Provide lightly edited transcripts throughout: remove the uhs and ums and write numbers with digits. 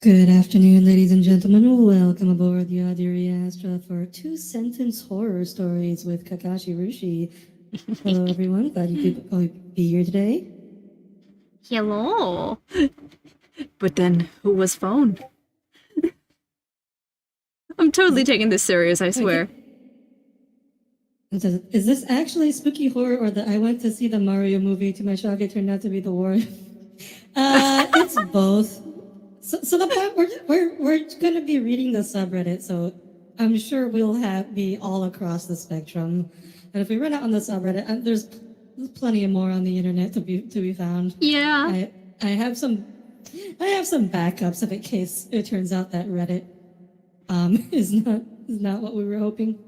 Good afternoon, ladies and gentlemen. Welcome aboard the Audire Astra for two-sentence horror stories with Kakashi Rushi. Hello, everyone. Glad you could be here today. Hello. But then, who was phone? I'm totally taking this serious, I swear. Is this actually spooky horror, or that I went to see the Mario movie? To my shock, it turned out to be the war. It's both. So the point we're gonna be reading the subreddit, so I'm sure we'll be all across the spectrum. And if we run out on the subreddit, there's plenty more on the internet to be found. Yeah. I have some backups if in case it turns out that Reddit is not what we were hoping.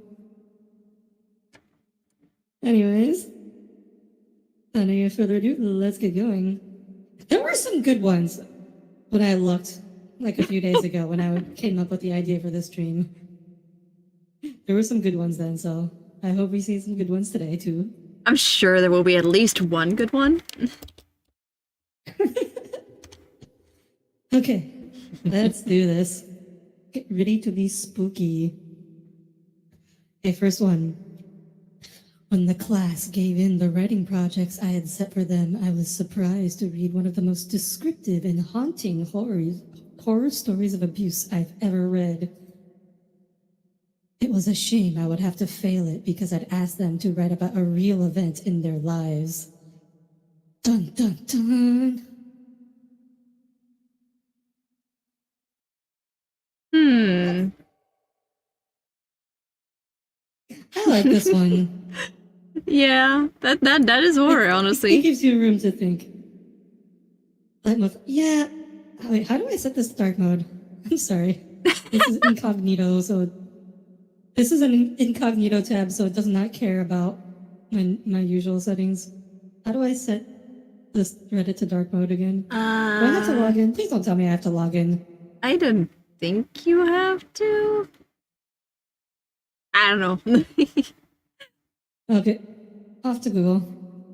Anyways, without any further ado, let's get going. There were some good ones when I looked, like a few days ago, when I came up with the idea for this stream. There were some good ones then, so I hope we see some good ones today, too. I'm sure there will be at least one good one. Okay, let's do this. Get ready to be spooky. Okay, first one. When the class gave in the writing projects I had set for them, I was surprised to read one of the most descriptive and haunting horror stories of abuse I've ever read. It was a shame I would have to fail it because I'd asked them to write about a real event in their lives. Dun dun dun! I like this one. Yeah, that is horror, honestly. It gives you room to think. Yeah. Wait, how do I set this dark mode? I'm sorry. This is incognito, so this is an incognito tab, so it does not care about my usual settings. How do I set this Reddit to dark mode again? Do I have to log in? Please don't tell me I have to log in. I don't think you have to. I don't know. Okay, off to Google.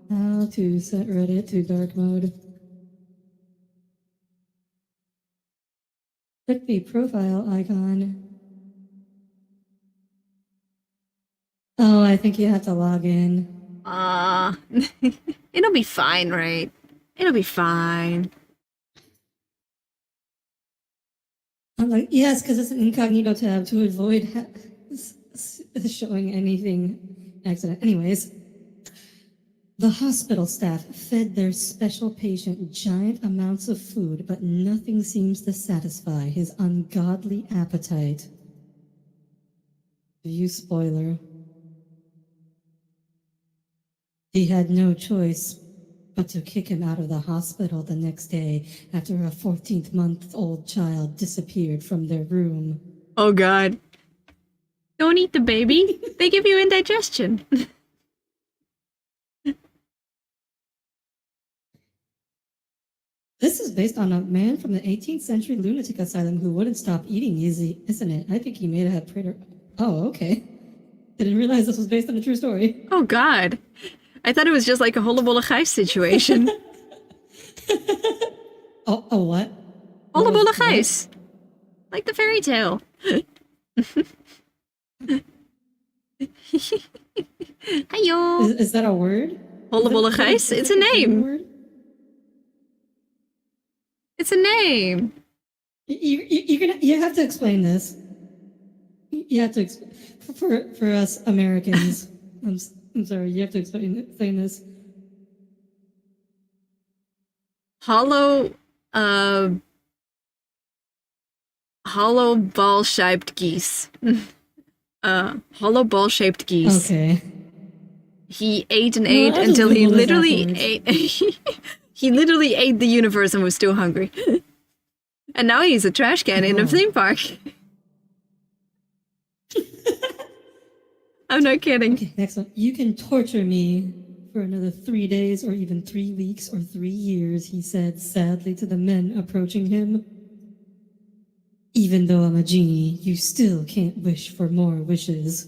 How to set Reddit to dark mode. Click the profile icon. Oh, I think you have to log in. It'll be fine, right? It'll be fine. I'm like, yes, because it's an incognito tab to avoid showing anything accident. Anyways, the hospital staff fed their special patient giant amounts of food, but nothing seems to satisfy his ungodly appetite. View spoiler. He had no choice but to kick him out of the hospital the next day after a 14-month-old child disappeared from their room. Oh god. Don't eat the baby. They give you indigestion. This is based on a man from the 18th century lunatic asylum who wouldn't stop eating easy, isn't it? I think he may have had Oh, okay. Didn't realize this was based on a true story. Oh god. I thought it was just like a Hollebolle Gijs situation. Oh, a what? Hollebolle Gijs. Like the fairy tale. Hiyo. Is that a word? Hollebolle Gijs? It's a name. It's a name. You have to explain this. You have to for us Americans. I'm sorry. You have to explain this. Hollow ball-shaped geese. Hollow ball-shaped geese. Okay. He ate and ate until he literally ate. He literally ate the universe and was still hungry. And now he's a trash can in a theme park. I'm not kidding. Okay, next one. You can torture me for another 3 days or even 3 weeks or 3 years, he said sadly to the men approaching him. Even though I'm a genie, you still can't wish for more wishes.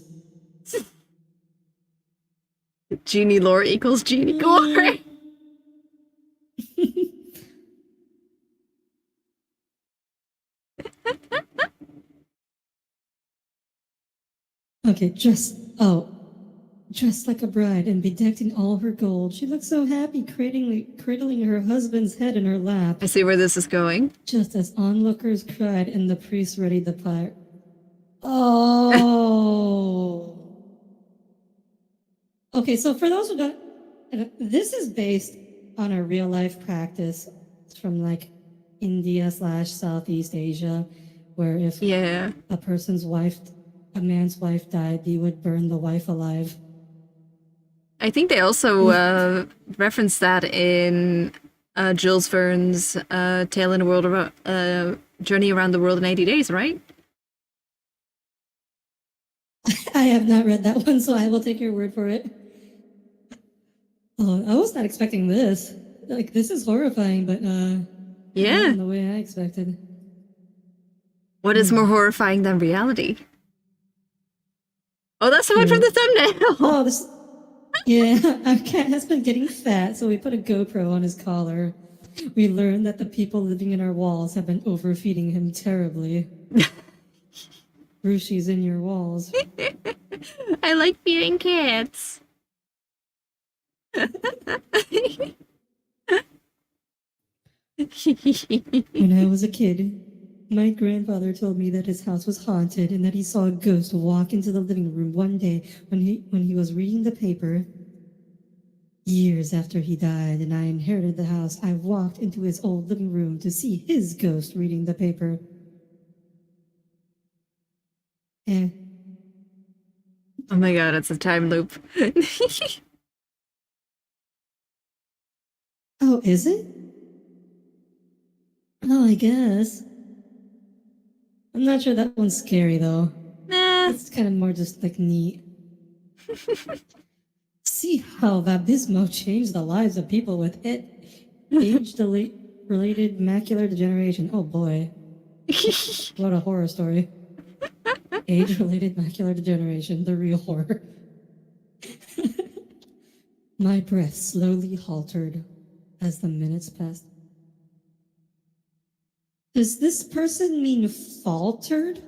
Genie lore equals genie gore. Okay, dressed like a bride and bedecked in all her gold. She looked so happy, cradling her husband's head in her lap. I see where this is going. Just as onlookers cried and the priest readied the pyre. Oh. Okay, so for those who don't, this is based on a real life practice from like India / Southeast Asia, where if Yeah. a man's wife died, they would burn the wife alive. I think they also referenced that in Jules Verne's Tale in a World of Journey Around the World in 80 Days, right? I have not read that one, so I will take your word for it. Oh, I was not expecting this. Like, this is horrifying, but Yeah. not the way I expected. What is more horrifying than reality? Oh, that's the one from the thumbnail. Oh, this. Yeah, our cat has been getting fat, so we put a GoPro on his collar. We learned that the people living in our walls have been overfeeding him terribly. Rushi's in your walls. I like feeding cats. When I was a kid, my grandfather told me that his house was haunted and that he saw a ghost walk into the living room one day when he was reading the paper. Years after he died and I inherited the house, I walked into his old living room to see his ghost reading the paper. Eh. Oh my god, it's a time loop. Oh, is it? Oh, I guess. I'm not sure that one's scary, though. Nah. It's kind of more just, like, neat. See how Vabismo changed the lives of people with age-related macular degeneration. Oh, boy. What a horror story. Age-related macular degeneration, the real horror. My breath slowly halted as the minutes passed. Does this person mean faltered?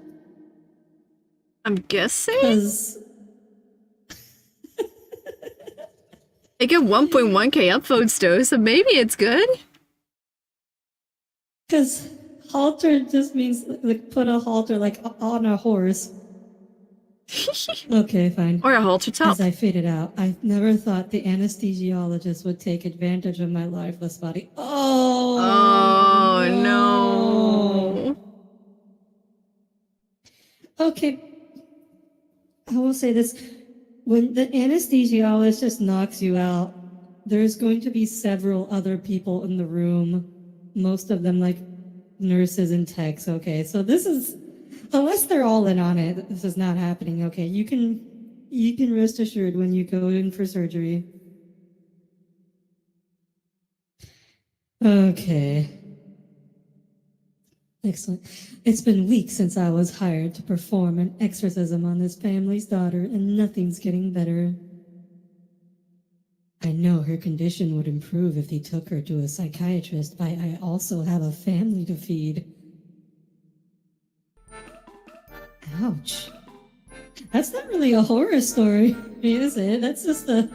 I'm guessing? Because I get 1.1k upvotes though, so maybe it's good. halter just means like put a halter like on a horse. Okay, fine. Or a halter top. As I faded out, I never thought the anesthesiologist would take advantage of my lifeless body. Oh no. Okay. I will say this. When the anesthesiologist just knocks you out, there's going to be several other people in the room. Most of them like nurses and techs. Okay, so this is, unless they're all in on it, this is not happening. Okay, you can rest assured when you go in for surgery. Okay. Excellent. It's been weeks since I was hired to perform an exorcism on this family's daughter, and nothing's getting better. I know her condition would improve if they took her to a psychiatrist, but I also have a family to feed. Ouch. That's not really a horror story, is it? That's just a...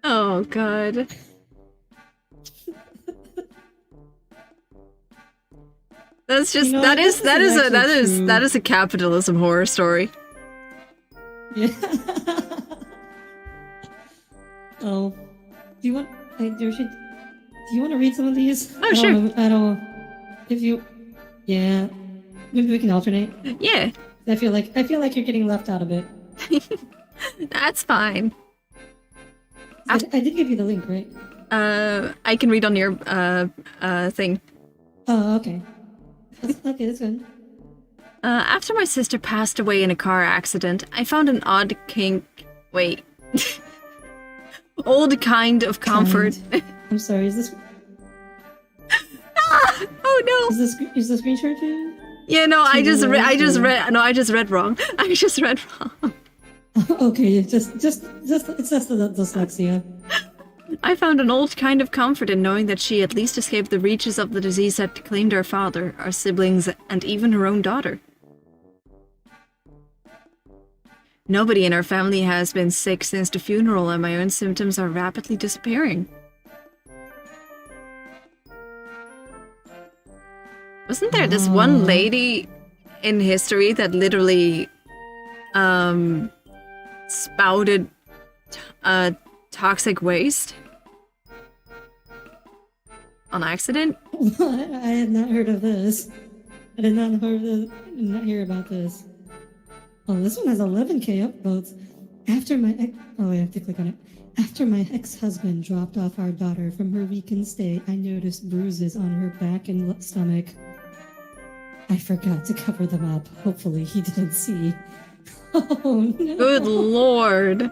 Oh god. That's just that is a capitalism horror story. Yeah. Oh, do you want to read some of these? Oh, sure. I don't. If you, yeah, maybe we can alternate. Yeah. I feel like you're getting left out a bit. That's fine. I did give you the link, right? I can read on your thing. Oh, okay. Okay, that's good. After my sister passed away in a car accident, I found an odd old kind of comfort. I'm sorry, is this... Oh no! Is the screenshot too? Yeah, no, I just read wrong. I just read wrong. Okay, just it's just the dyslexia. I found an old kind of comfort in knowing that she at least escaped the reaches of the disease that claimed our father, our siblings, and even her own daughter. Nobody in our family has been sick since the funeral, and my own symptoms are rapidly disappearing. Wasn't there this one lady in history that literally spouted toxic waste on accident? I had not heard of this. I did not hear about this. Oh, this one has 11K upvotes. After my I have to click on it. After my ex-husband dropped off our daughter from her weekend stay, I noticed bruises on her back and stomach. I forgot to cover them up. Hopefully he didn't see. Oh no. Good lord.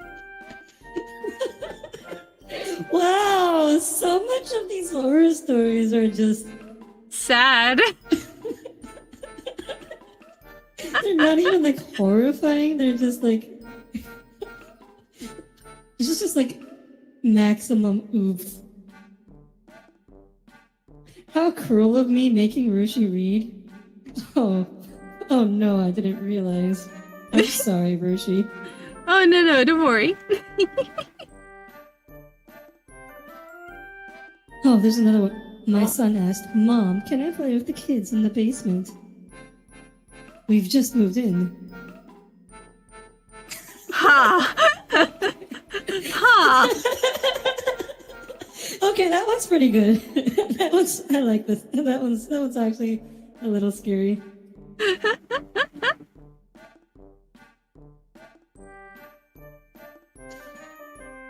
Wow, so much of these horror stories are just sad. They're not even like horrifying, they're just like it's just like maximum oops. How cruel of me making Rushi read. Oh no, I didn't realize. I'm sorry, Rushi. Oh no, don't worry. Oh, there's another one. My son asked, Mom, can I play with the kids in the basement? We've just moved in. Ha! Ha! Okay, that one's pretty good. I like this. That one's actually a little scary.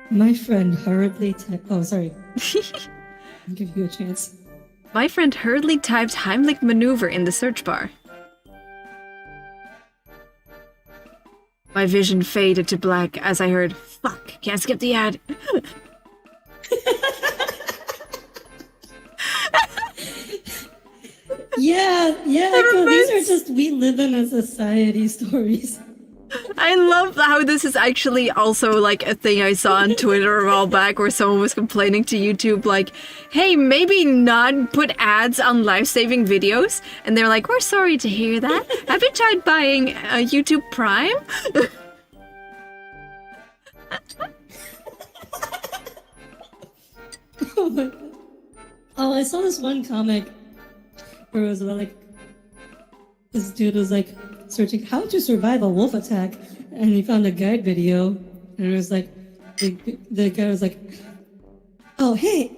My friend hurriedly oh, sorry. I'll give you a chance. My friend hurriedly typed Heimlich maneuver in the search bar. My vision faded to black as I heard, fuck, can't skip the ad. Yeah, these are just we live in a society stories. I love how this is actually also like a thing I saw on Twitter a while back where someone was complaining to YouTube like, hey, maybe not put ads on life-saving videos. And they're like, we're sorry to hear that. Have you tried buying YouTube Prime? Oh, I saw this one comic where it was about like this dude was like searching how to survive a wolf attack, and he found a guide video, and it was like the guy was like, oh hey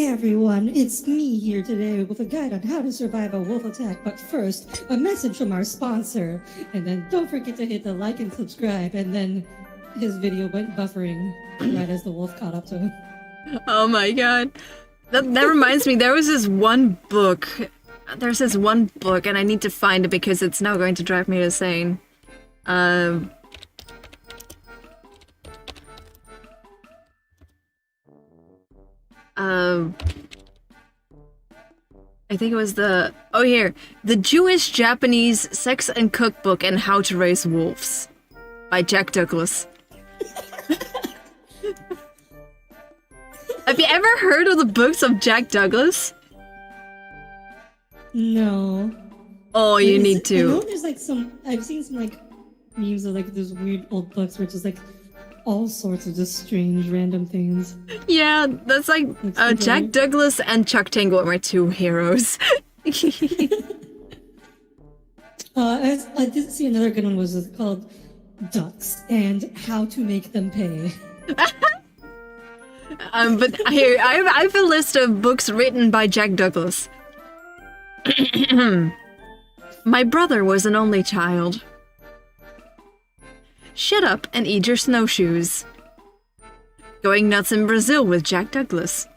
everyone, it's me here today with a guide on how to survive a wolf attack, but first a message from our sponsor, and then don't forget to hit the like and subscribe, and then his video went buffering right as the wolf caught up to him. Oh my god. That reminds me, there was this one book. There's this one book, and I need to find it because it's now going to drive me insane. I think it was the... Oh, here. The Jewish-Japanese Sex and Cookbook and How to Raise Wolves by Jack Douglas. Have you ever heard of the books of Jack Douglas? No. Oh, you need to. I know there's like I've seen some like memes of like those weird old books where it's just like all sorts of just strange random things. Yeah, that's like Jack Douglas and Chuck Tingle are my two heroes. I did see another good one was called Ducks and How to Make Them Pay. But here, I have a list of books written by Jack Douglas. My brother was an only child. Shut up and eat your snowshoes. Going nuts in Brazil with Jack Douglas.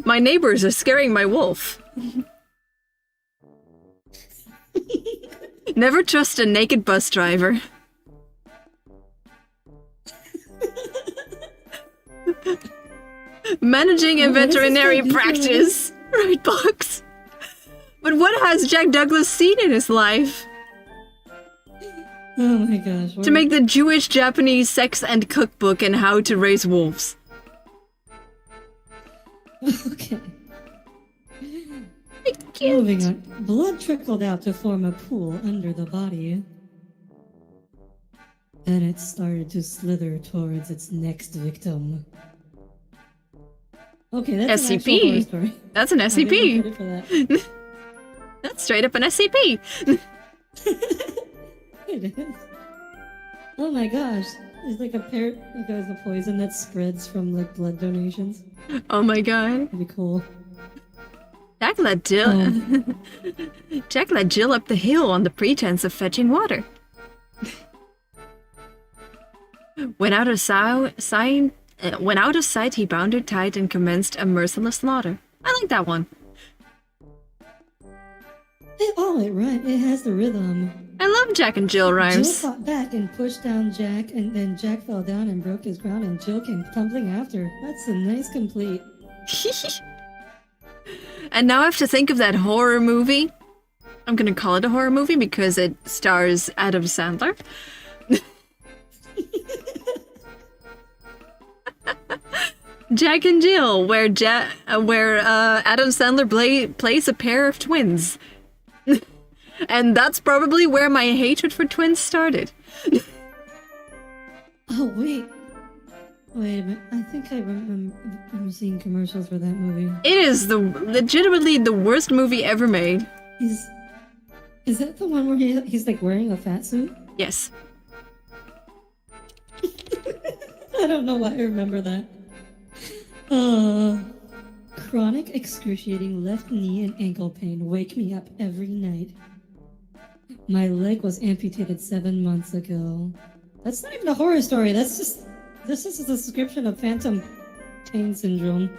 My neighbors are scaring my wolf. Never trust a naked bus driver. Managing a veterinary practice. Right box. But what has Jack Douglas seen in his life? Oh my gosh. To make the Jewish-Japanese Sex and Cookbook and How to Raise Wolves. Okay. Moving on. Blood trickled out to form a pool under the body. Then it started to slither towards its next victim. Okay, that's an actual horror SCP. story. That's an I'll give them SCP. credit for that. That's straight up an SCP. It is. Oh my gosh. There's like a parrot, like there's a poison that spreads from like blood donations. Oh my god. That'd be cool. Jack led Jill. Oh. Jack led Jill up the hill on the pretense of fetching water. When out of sight, he bounded tight and commenced a merciless slaughter. I like that one. It has the rhythm. I love Jack and Jill Jill rhymes. fought back and pushed down Jack, and then Jack fell down and broke his crown, and Jill came tumbling after. That's a nice complete. And now I have to think of that horror movie. I'm gonna call it a horror movie because it stars Adam Sandler. Jack and Jill, where Adam Sandler plays a pair of twins. And that's probably where my hatred for twins started. Oh, wait. Wait a minute. I think I remember seeing commercials for that movie. It is legitimately the worst movie ever made. Is that the one where he's like wearing a fat suit? Yes. I don't know why I remember that. Chronic excruciating left knee and ankle pain wake me up every night. My leg was amputated 7 months ago. That's not even a horror story. This is a description of phantom pain syndrome.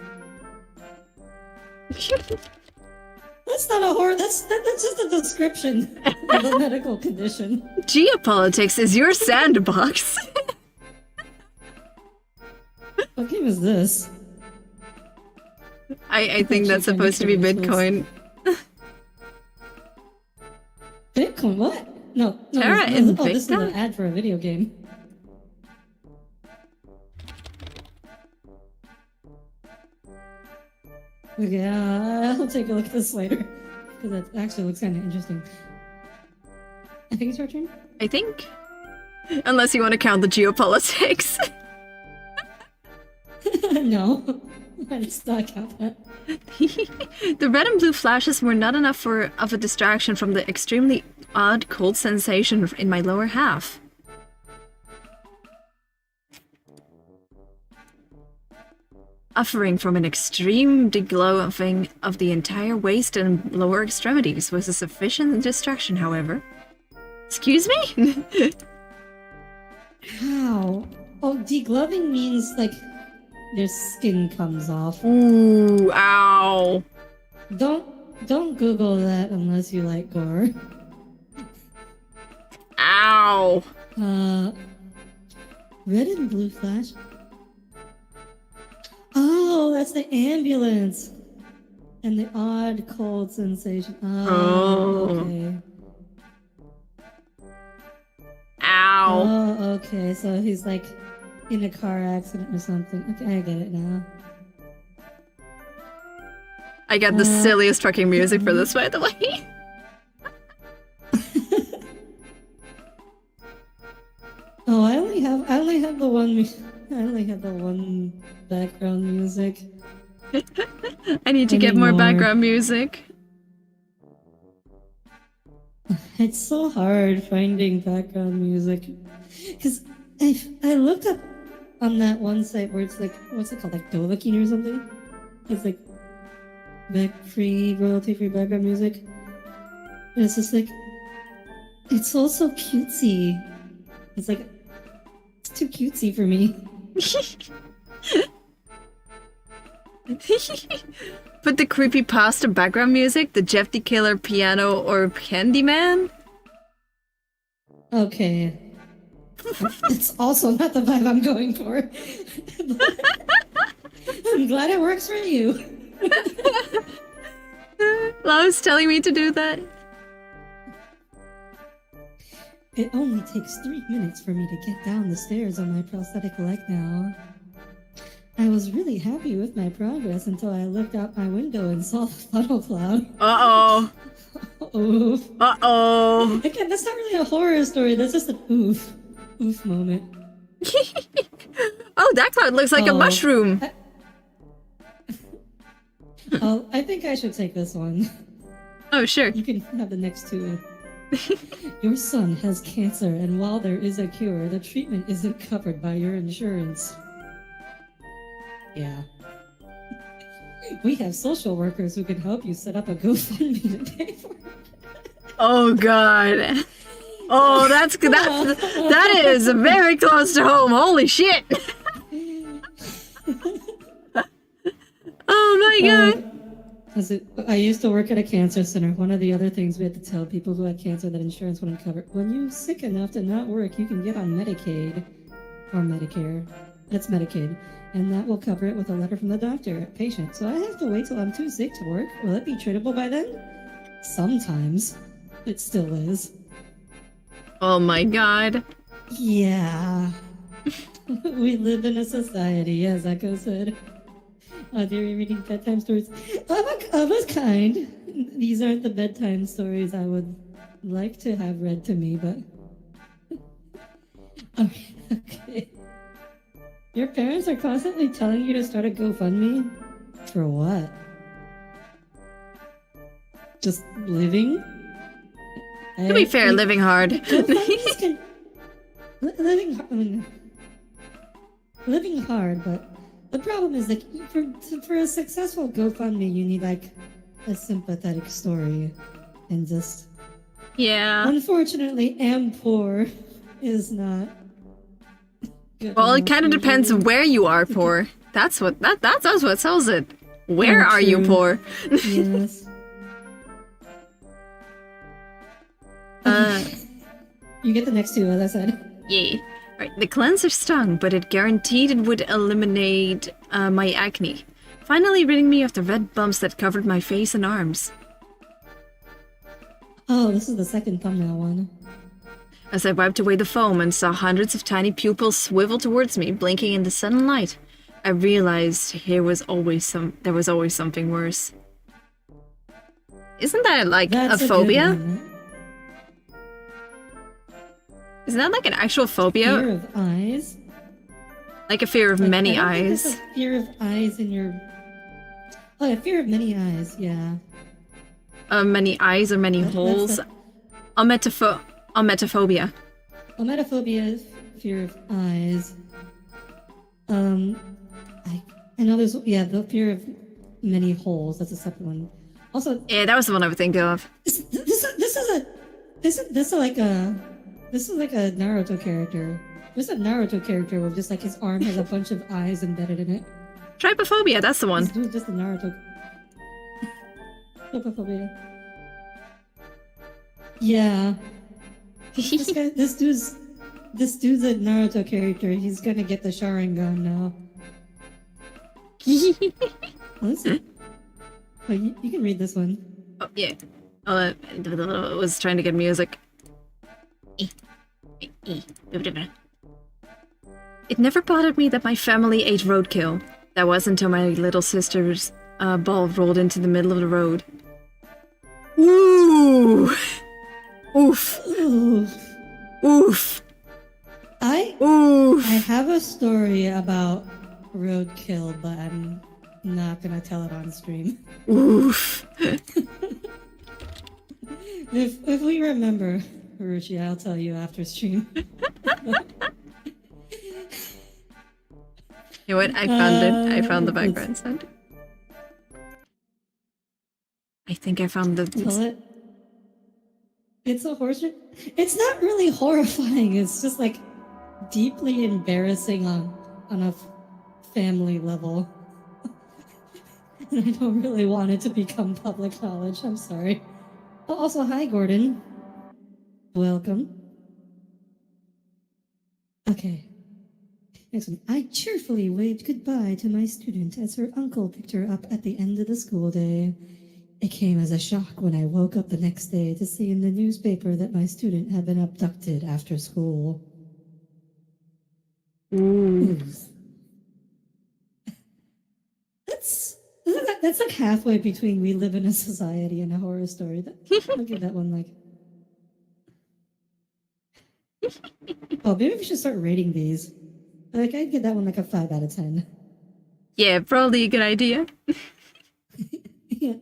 That's not a horror. That's just a description of a medical condition. Geopolitics is your sandbox. What game is this? I think that's supposed to be Bitcoin. Bitcoin? What? No. Terra this is Invicta? an ad for a video game. Okay, I'll take a look at this later. Because that actually looks kind of interesting. I think it's your turn? I think. Unless you want to count the geopolitics. No. Let's not count that. The red and blue flashes were not enough of a distraction from the extremely odd cold sensation in my lower half. Offering from an extreme degloving of the entire waist and lower extremities was a sufficient distraction, however. Excuse me? How? Oh, degloving means like their skin comes off. Ooh, ow. Don't Google that unless you like gore. Ow. Red and blue flash. Oh, that's the ambulance. And the odd cold sensation. Oh, okay. Ow. Oh, okay. So he's like in a car accident or something. Okay, I get it now. I got the silliest fucking music for this, by the way. Oh, I only have the one background music. I need to get more Anymore. background music. It's so hard finding background music. Because I looked up on that one site where it's like, what's it called? Like Dova-Syndrome or something? It's like royalty-free background music. And it's just like, it's all so cutesy. It's like, it's too cutesy for me. Put the creepypasta background music, the Jeff the Killer piano, or Candyman? Okay. It's also not the vibe I'm going for. I'm glad it works for you. Lau's telling me to do that. It only takes 3 minutes for me to get down the stairs on my prosthetic leg now. I was really happy with my progress until I looked out my window and saw the funnel cloud. Uh-oh. Oof. Uh-oh. Again, that's not really a horror story, that's just an oof. oof moment. Oh, that cloud looks like a mushroom. I think I should take this one. Oh, sure. You can have the next two. Your son has cancer, and while there is a cure, the treatment isn't covered by your insurance. Yeah. We have social workers who can help you set up a GoFundMe to pay for it. Oh god. Oh, that is very close to home. Holy shit. Oh my god. I used to work at a cancer center. One of the other things we had to tell people who had cancer that insurance wouldn't cover. When you're sick enough to not work, you can get on Medicaid or Medicare. That's Medicaid. And that will cover it with a letter from the doctor, patient. So I have to wait till I'm too sick to work. Will it be treatable by then? Sometimes. It still is. Oh my god. Yeah. We live in a society, as Echo said. Audire reading bedtime stories. Of a kind. These aren't the bedtime stories I would like to have read to me, but... Okay. Your parents are constantly telling you to start a GoFundMe? For what? Just living? To be fair, living hard. Living hard, but the problem is that for a successful GoFundMe, you need like a sympathetic story, and just unfortunately, am poor is not. Well, it kind of depends where you are poor. That's what sells it. Where are you poor? Yes. You get the next two, as I said. Yeah. Right. The cleanser stung, but it guaranteed it would eliminate my acne, finally ridding me of the red bumps that covered my face and arms. Oh, this is the second thumbnail one. As I wiped away the foam and saw hundreds of tiny pupils swivel towards me, blinking in the sunlight, I realized there was always something worse. Isn't that like a phobia? Isn't that like an actual phobia? Fear of eyes? Like a fear of many eyes? There's a fear of eyes in your... Oh, yeah, fear of many eyes, yeah. Many eyes or many holes? Ometophobia. Ometophobia is fear of eyes. I know there's... Yeah, the fear of many holes. That's a separate one. Also... Yeah, that was the one I would think of. This is like a Naruto character. There's a Naruto character where just like his arm has a bunch of eyes embedded in it. Trypophobia, that's the one. This dude's just a Naruto. Trypophobia. Yeah. This dude's a Naruto character. He's gonna get the Sharingan now. Listen. Oh, you can read this one. Oh, yeah. I was trying to get music. It never bothered me that my family ate roadkill. That was until my little sister's ball rolled into the middle of the road. Ooh! Oof! Oof. Oof! I have a story about roadkill, but I'm not gonna tell it on stream. Oof! If we remember, Rushi, I'll tell you after stream. You know what? I found it. I found the background sound. I think I found the... Tell it. It's a horse... It's not really horrifying. It's just like deeply embarrassing on a family level. And I don't really want it to become public knowledge. I'm sorry. Oh, also, hi, Gordon. Welcome. Okay. Next one. I cheerfully waved goodbye to my student as her uncle picked her up at the end of the school day. It came as a shock when I woke up the next day to see in the newspaper that my student had been abducted after school. Ooh. That's like halfway between We Live in a Society and a horror story. I'll give that one like... Oh, maybe we should start rating these. Like, I'd give that one like a 5 out of 10. Yeah, probably a good idea. Yeah.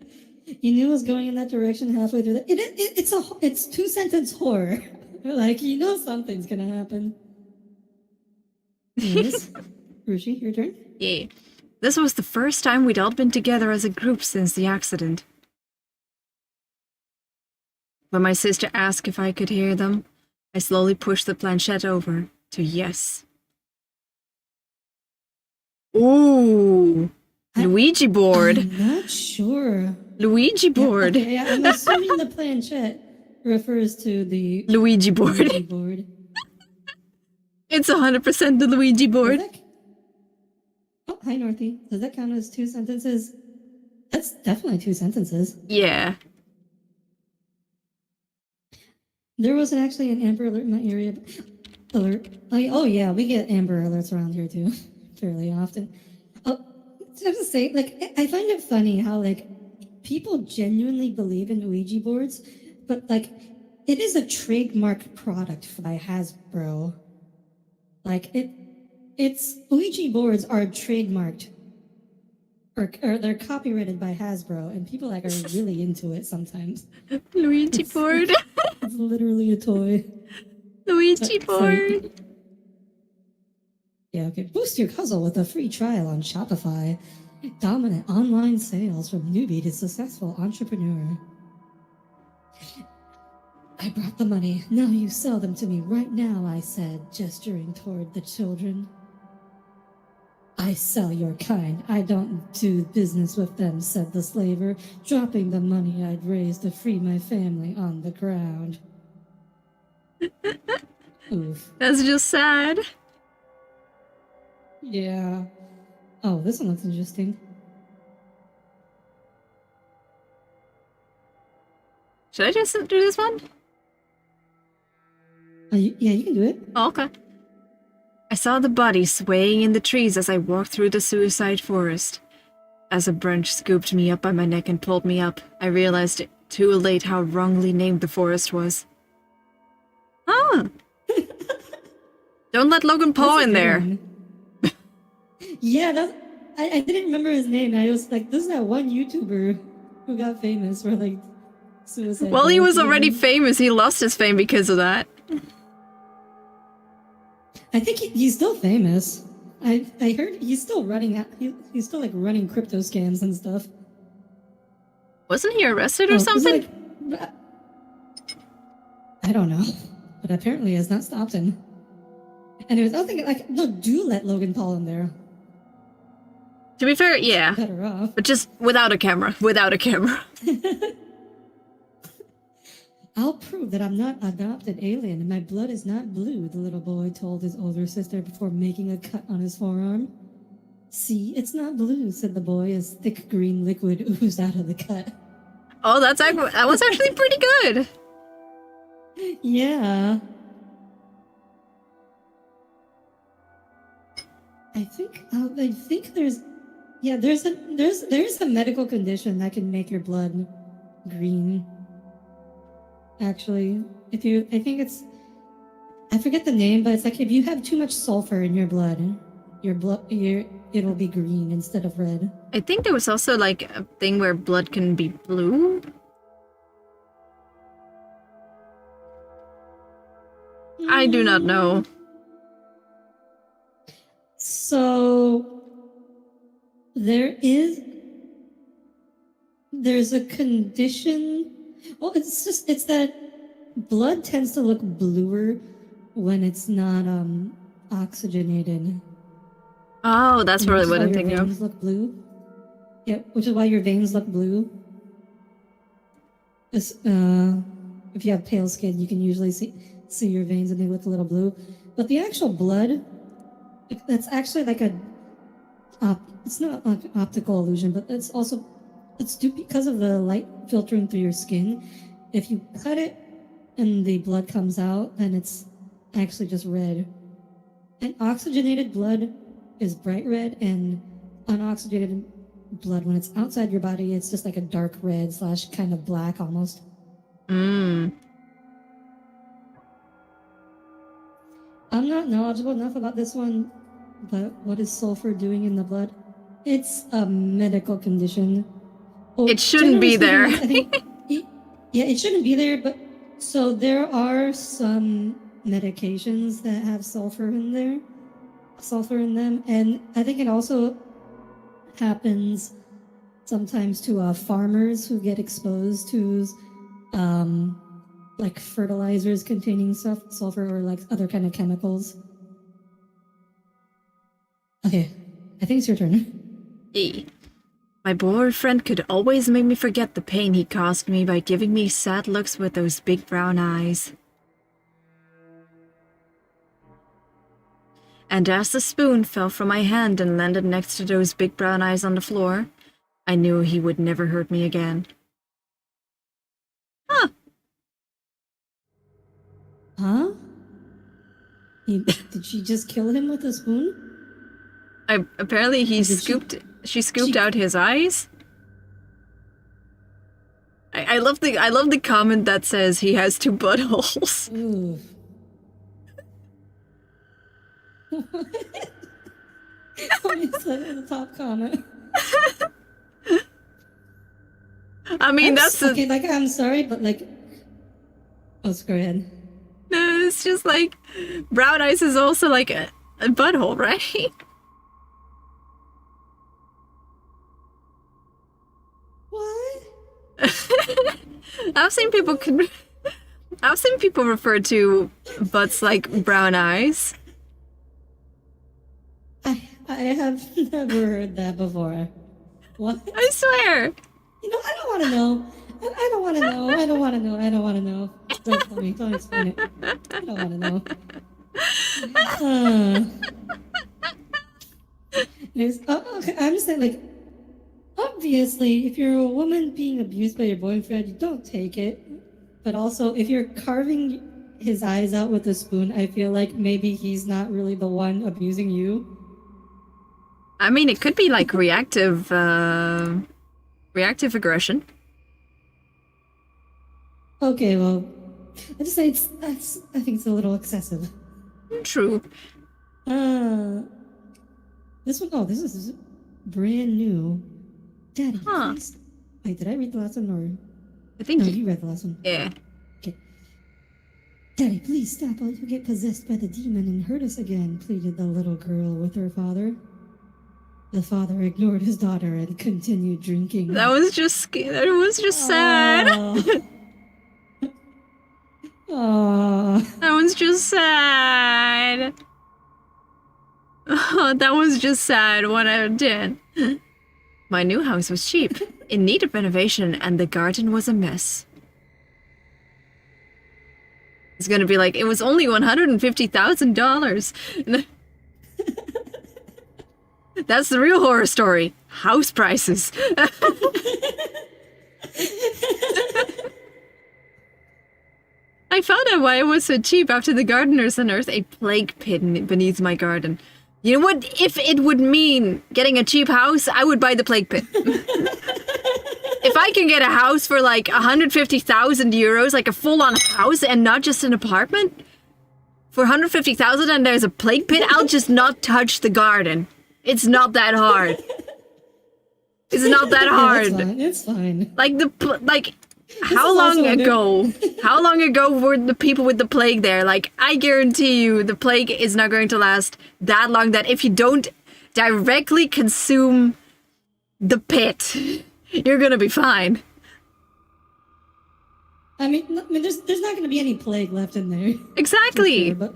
You knew it was going in that direction halfway through. It's 2-sentence horror. Like, you know something's gonna happen. Anyways, Rushi, your turn. Yeah. This was the first time we'd all been together as a group since the accident. When my sister asked if I could hear them, I slowly pushed the planchette over to yes. Ooh, Luigi board. I'm not sure. Luigi board. Yeah, okay, yeah, I'm assuming the planchette refers to the Luigi board. Luigi board. It's 100% the Luigi board. Oh, hi, Northy. Does that count as 2 sentences? That's definitely 2 sentences. Yeah. There wasn't actually an Amber Alert in my area. Oh, yeah, we get Amber Alerts around here, too. Fairly often. Oh, I have to say, like, I find it funny how, like, people genuinely believe in Ouija boards, but, like, it is a trademark product by Hasbro. Like, it's Ouija boards are trademarked, or they're copyrighted by Hasbro, and people, like, are really into it sometimes. Luigi board. It's literally a toy. Luigi board. Yeah, okay. Boost your puzzle with a free trial on Shopify. Dominant online sales from newbie to successful entrepreneur. I brought the money. Now you sell them to me right now, I said, gesturing toward the children. I sell your kind. I don't do business with them, said the slaver, dropping the money I'd raised to free my family on the ground. Oof. That's just sad. Yeah. Oh, this one looks interesting. Should I just do this one? Yeah, you can do it. Oh, okay. I saw the body swaying in the trees as I walked through the suicide forest. As a branch scooped me up by my neck and pulled me up, I realized too late how wrongly named the forest was. Ah! Don't let Logan Paul in there. Yeah, I didn't remember his name. I was like, this is that one YouTuber who got famous for like suicide. Well, he was already famous. He lost his fame because of that. I think he's still famous. I heard he's still running. He's still like running crypto scams and stuff. Wasn't he arrested or something? Like, I don't know, but apparently has not stopped him. Anyways, I was thinking like, no, do let Logan Paul in there. To be fair, yeah. Better off. But just without a camera. Without a camera. I'll prove that I'm not adopted alien and my blood is not blue, the little boy told his older sister before making a cut on his forearm. See, it's not blue, said the boy as thick green liquid oozed out of the cut. Oh, that was actually pretty good. Yeah. I think there's a medical condition that can make your blood green. Actually, I forget the name, but it's like if you have too much sulfur in your blood, it'll be green instead of red. I think there was also like a thing where blood can be blue. I do not know. So there's a condition. Well, it's that blood tends to look bluer when it's not oxygenated. Oh, that's probably what I'm thinking of. Veins look blue. Yeah, which is why your veins look blue. If you have pale skin, you can usually see your veins and they look a little blue. But the actual blood, that's actually like it's not like optical illusion, but it's because of the light filtering through your skin. If you cut it and the blood comes out, then it's actually just red. And oxygenated blood is bright red, and unoxygenated blood, when it's outside your body, it's just like a dark red / kind of black almost. I'm not knowledgeable enough about this one, but what is sulfur doing in the blood? It's a medical condition. Well, It shouldn't be there. I think, yeah, it shouldn't be there, but so there are some medications that have sulfur in them, and I think it also happens sometimes to farmers who get exposed to like fertilizers containing sulfur or like other kind of chemicals. Okay, I think it's your turn. E. My boyfriend could always make me forget the pain he caused me by giving me sad looks with those big brown eyes. And as the spoon fell from my hand and landed next to those big brown eyes on the floor, I knew he would never hurt me again. Huh. Huh? Did she just kill him with a spoon? Apparently she scooped out his eyes. I love the comment that says he has 2 buttholes. Ooh. It's the top comment. I mean, that's okay. Like, I'm sorry, but like, oh, go ahead. No, it's just like brown eyes is also like a butthole, right? What? I've seen people refer to butts like brown eyes. I have never heard that before. What? I swear. You know, I don't want to know. I don't want to know. I don't want to know. I don't want to know. Don't tell me. Don't explain it. I don't want to know. Okay, I'm just saying, like, obviously, if you're a woman being abused by your boyfriend, you don't take it. But also, if you're carving his eyes out with a spoon, I feel like maybe he's not really the one abusing you. I mean, it could be like reactive aggression. Okay, well, I just say I think it's a little excessive. True. This is brand new. Daddy, Huh. please. Wait, did I read the last one or? I think No, you read the last one. yeah. Okay. Daddy, please stop, or you'll get possessed by the demon and hurt us again, pleaded the little girl with her father. The father ignored his daughter and continued drinking. That was just sad. Aww. That was just sad. Oh, that was just sad. 1 out of 10. My new house was cheap, in need of renovation, and the garden was a mess. It's gonna be like, it was only $150,000. That's the real horror story. House prices. I found out why it was so cheap after the gardeners unearthed a plague pit beneath my garden. You know what? If it would mean getting a cheap house, I would buy the plague pit. If I can get a house for like 150,000 euros, like a full-on house and not just an apartment, for 150,000 and there's a plague pit, I'll just not touch the garden. It's not that hard. It's not that hard. Yeah, it's fine. How long ago were the people with the plague there? Like, I guarantee you the plague is not going to last that long, that if you don't directly consume the pit, you're gonna be fine. I mean, there's not going to be any plague left in there. Exactly. Sure, but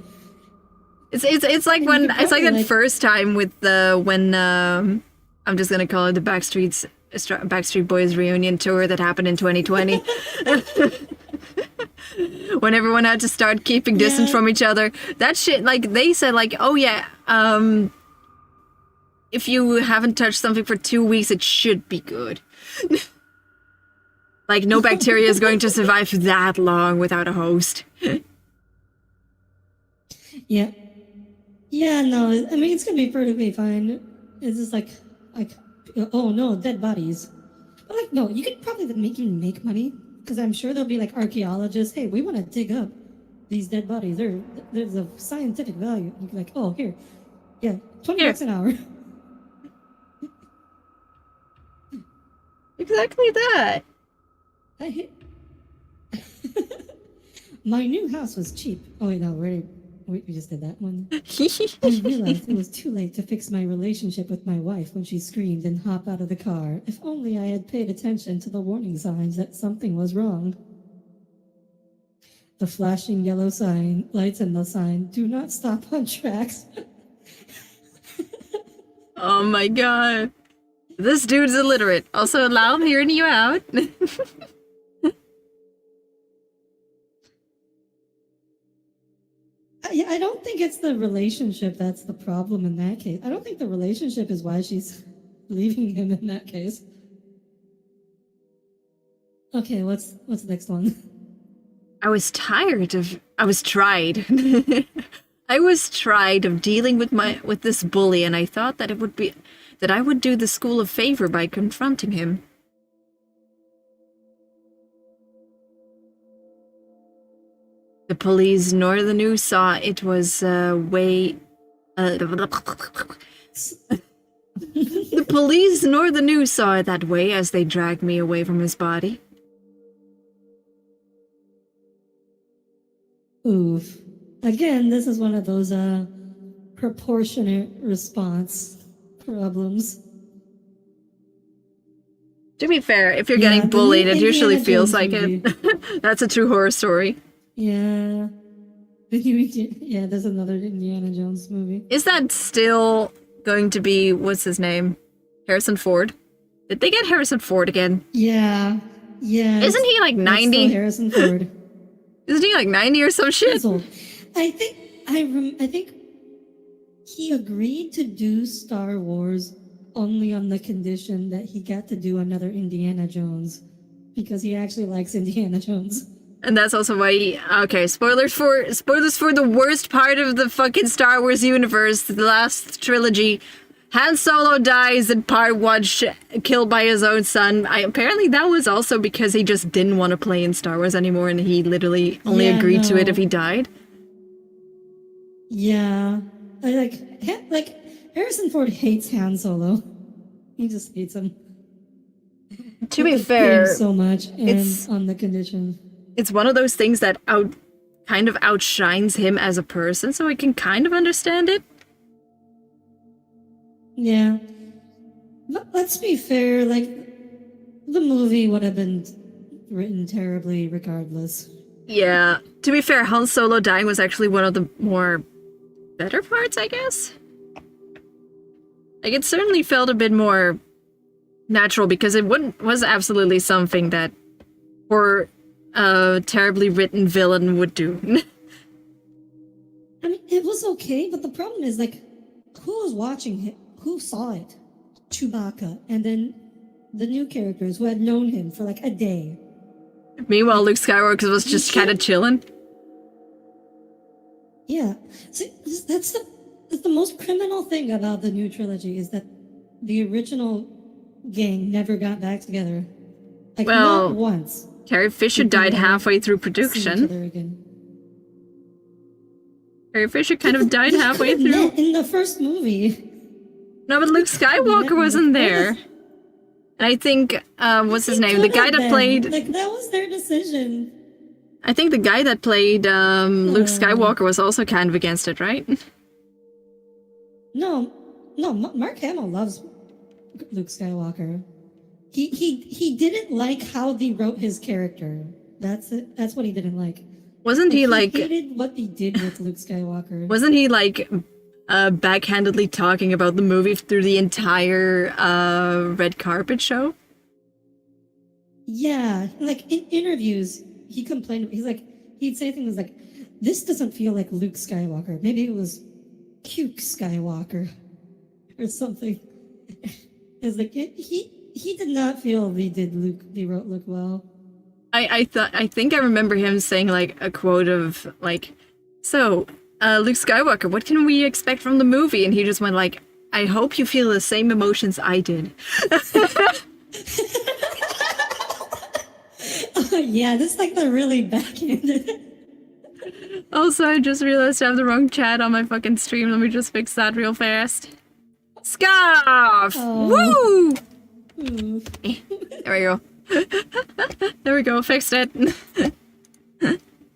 It's like when it's like that first time with when I'm just gonna call it the Backstreet Boys reunion tour that happened in 2020. When everyone had to start keeping distance from each other. That shit, like, they said, like, oh yeah, if you haven't touched something for 2 weeks, it should be good. Like, no bacteria is going to survive that long without a host. Yeah. Yeah, no, I mean, it's going to be perfectly fine. It's just like, oh no, dead bodies. But like, no, you could probably make money, because I'm sure there'll be like archaeologists. Hey, we want to dig up these dead bodies. There's a scientific value. You're like, oh, here. Yeah, 20 Here. bucks an hour. Exactly that. I hit. My new house was cheap. Oh, wait, no, we just did that one. I realized it was too late to fix my relationship with my wife when she screamed and hopped out of the car. If only I had paid attention to the warning signs that something was wrong. The flashing yellow sign, lights in the sign, do not stop on tracks. Oh my god. This dude's illiterate. Also, allow him hearing you out. I don't think it's the relationship that's the problem in that case. I don't think the relationship is why she's leaving him in that case. Okay, what's the next one? I was tried. I was tried of dealing with this bully, and I thought that I would do the school a favor by confronting him. The police nor the news saw it was way. The police nor the news saw it that way as they dragged me away from his body. Oof. Again, this is one of those proportionate response problems. To be fair, if you're Yeah, getting the bullied, new it usually Indiana feels Jones like movie. it. That's a true horror story. Yeah. Yeah, there's another Indiana Jones movie. Is that still going to be, what's his name? Harrison Ford? Did they get Harrison Ford again? Yeah. Isn't he like it's 90? still Harrison Ford. Isn't he like 90 or some shit? He's old. I think he agreed to do Star Wars only on the condition that he got to do another Indiana Jones because he actually likes Indiana Jones. And that's also why okay, spoilers for the worst part of the fucking Star Wars universe, the last trilogy. Han Solo dies in part 1, killed by his own son. Apparently that was also because he just didn't want to play in Star Wars anymore, and he literally only agreed to it if he died. Yeah. Like Harrison Ford hates Han Solo. He just hates him. To be He hates fair, him so much, and it's- on the condition. it's one of those things that kind of outshines him as a person, so I can kind of understand it. Yeah. But let's be fair, like, the movie would have been written terribly regardless. Yeah. To be fair, Han Solo dying was actually one of the more better parts, I guess. Like, it certainly felt a bit more natural because it was absolutely something that for a terribly written villain would do. I mean, it was okay, but the problem is, like, who was watching it? Who saw it? Chewbacca, and then the new characters who had known him for, like, a day. Meanwhile, Luke Skywalker was just kind of chilling. Yeah. See, that's the most criminal thing about the new trilogy is that the original gang never got back together. Like, Well, not once. Carrie Fisher died halfway through See each production. other again. Carrie Fisher kind of died halfway They could've through. met in the first movie. No, but Luke Skywalker wasn't there. And I think, what's his name? The guy that played... Like, that was their decision. I think the guy that played Luke Skywalker was also kind of against it, right? No, Mark Hamill loves Luke Skywalker. He didn't like how they wrote his character. That's it. That's what he didn't like. Wasn't he like... He hated what they did with Luke Skywalker. Wasn't he like backhandedly talking about the movie through the entire red carpet show? Yeah, like in interviews, he complained. He'd say things like, "This doesn't feel like Luke Skywalker. Maybe it was Puke Skywalker, or something." It's like he did not feel they wrote Luke well. I think I remember him saying like a quote of like, "So, Luke Skywalker, what can we expect from the movie?" And he just went like, "I hope you feel the same emotions I did." Yeah, this is like the really backhanded. Also, I just realized I have the wrong chat on my fucking stream. Let me just fix that real fast. Scarf! Oh. Woo! Ooh. There we go. There we go, fixed it.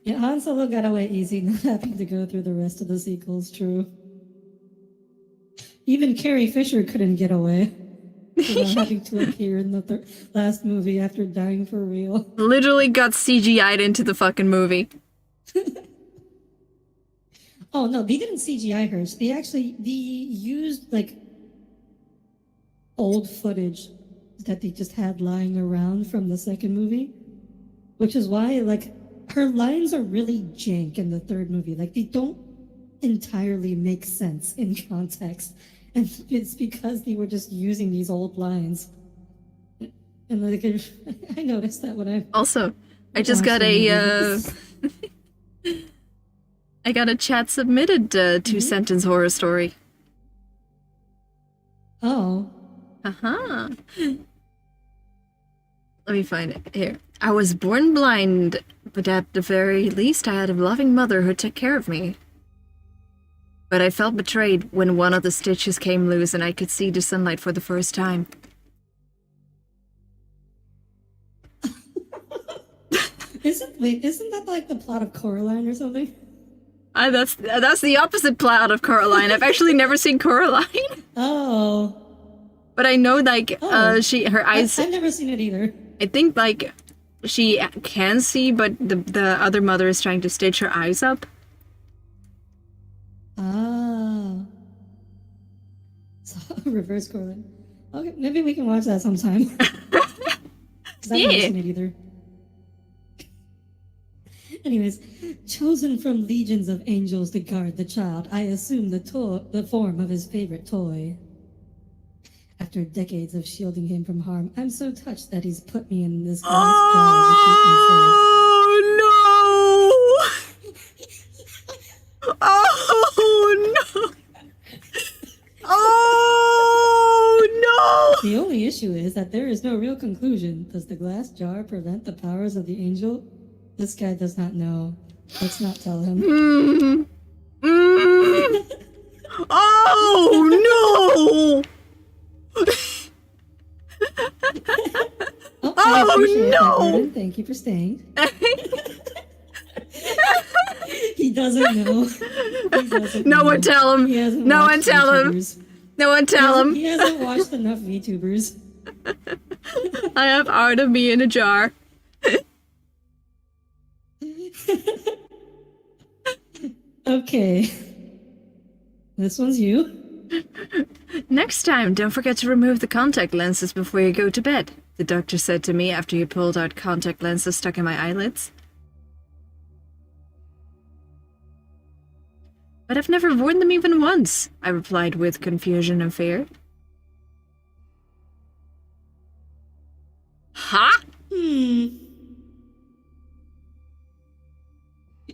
Yeah, Han Solo got away easy, not having to go through the rest of the sequels, true. Even Carrie Fisher couldn't get away without having to appear in the last movie after dying for real. Literally got CGI'd into the fucking movie. Oh no, they didn't CGI her. They used like old footage that they just had lying around from the second movie, which is why like her lines are really jank in the third movie. Like they don't entirely make sense in context, and it's because they were just using these old lines. And like I noticed that when I Also, I just got a I got a chat submitted two-sentence horror story. Oh. Uh-huh. Let me find it. Here. I was born blind, but at the very least I had a loving mother who took care of me. But I felt betrayed when one of the stitches came loose and I could see the sunlight for the first time. Isn't that like the plot of Coraline or something? That's the opposite plot of Coraline. I've actually never seen Coraline. Oh. But I know, like, her eyes... I've never seen it either. I think, like, she can see, but the other mother is trying to stitch her eyes up. Ah. So, reverse Coraline. Okay, maybe we can watch that sometime. 'Cause I've never seen it either. Anyways, chosen from legions of angels to guard the child, I assume the form of his favorite toy. After decades of shielding him from harm, I'm so touched that he's put me in this glass jar to keep me safe. Oh no! Oh no! Oh no! The only issue is that there is no real conclusion. Does the glass jar prevent the powers of the angel? This guy does not know. Let's not tell him. Oh no! Oh no! Thank you for staying. He doesn't know. No one tell him. No one tell him. No one tell him. He hasn't watched enough VTubers. I have art of me in a jar. Okay. This one's you. Next time, don't forget to remove the contact lenses before you go to bed, the doctor said to me after he pulled out contact lenses stuck in my eyelids. But I've never worn them even once, I replied with confusion and fear. Huh?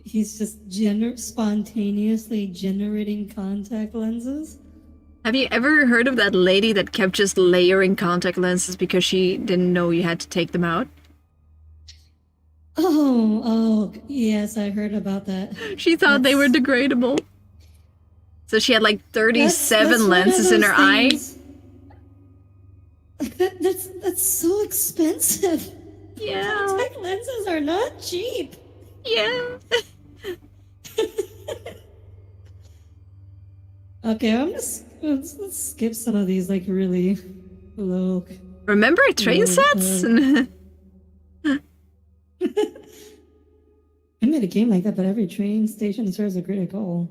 He's just spontaneously generating contact lenses? Have you ever heard of that lady that kept just layering contact lenses because she didn't know you had to take them out? Oh, yes, I heard about that. She thought they were degradable. So she had like 37 that's lenses in her eye. That's so expensive. Yeah. Contact lenses are not cheap. Yeah. Okay, let's skip some of these like really low. Remember train sets? I made a game like that, but every train station serves a greater goal.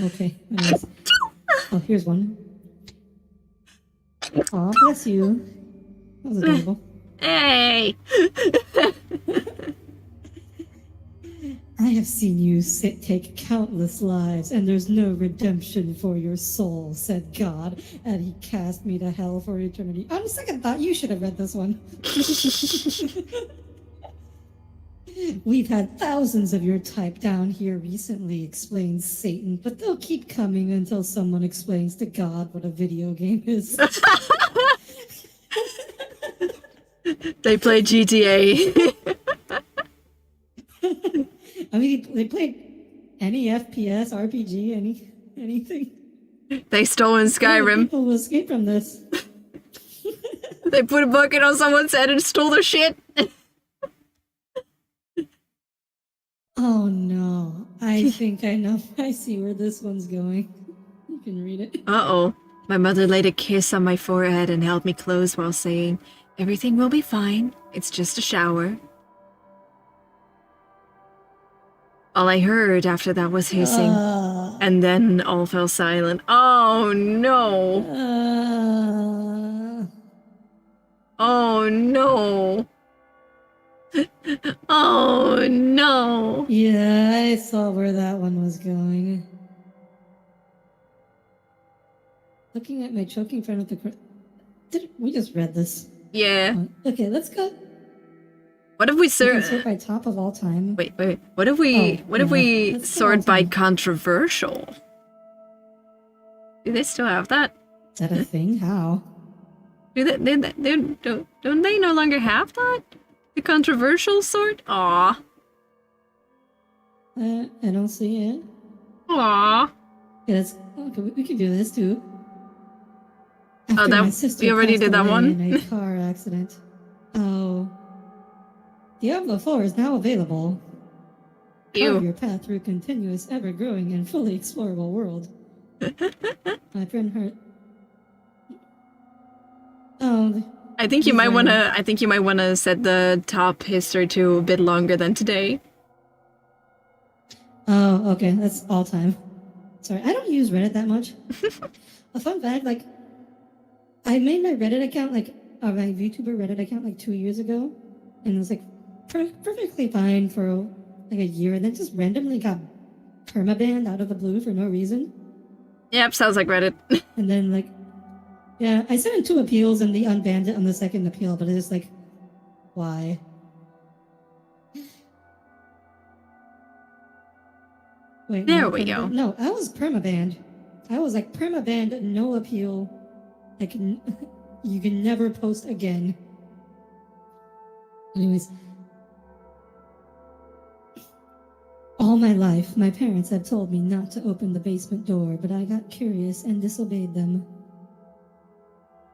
Okay. Anyways. Oh, here's one. Aw, bless you. That was adorable. Hey! I have seen you take countless lives, and there's no redemption for your soul, said God, and he cast me to hell for eternity. On second thought, you should have read this one. We've had thousands of your type down here recently, explains Satan, but they'll keep coming until someone explains to God what a video game is. They play GTA. I mean, they played Any FPS, RPG, anything. They stole in Skyrim. People will escape from this. They put a bucket on someone's head and stole their shit. Oh no. I think I know. I see where this one's going. You can read it. Uh-oh. My mother laid a kiss on my forehead and held me close while saying, "Everything will be fine. It's just a shower." All I heard after that was hissing, and then all fell silent. Oh no! Oh no! Oh no! Yeah, I saw where that one was going. Looking at my choking friend with the... We just read this. Yeah. Okay, let's go. What if we Sort by top of all time. Wait. What if we sort by controversial? Do they still have that? Is that a thing? How? Don't they no longer have that? The controversial sort? Aw. I don't see it. Aw. Yeah, okay, we can do this too. Oh, we already did that one? In a car accident. Oh. Diablo 4 is now available. Carve your path through a continuous, ever-growing, and fully explorable world. My friend hurt. Oh. I think you might wanna set the top history to a bit longer than today. Oh, okay. That's all time. Sorry, I don't use Reddit that much. A fun fact, like, I made my Reddit account, like, my VTuber Reddit account, like, 2 years ago. And it was, like, perfectly fine for, like, a year. And then just randomly got permabanned out of the blue for no reason. Yep, sounds like Reddit. And then, like, yeah, I sent in 2 appeals and they unbanned it on the second appeal. But it's just, like, why? Wait, there we go. No, I was permabanned. I was, like, permabanned, no appeal. Like, you can never post again. Anyways. All my life, my parents have told me not to open the basement door, but I got curious and disobeyed them.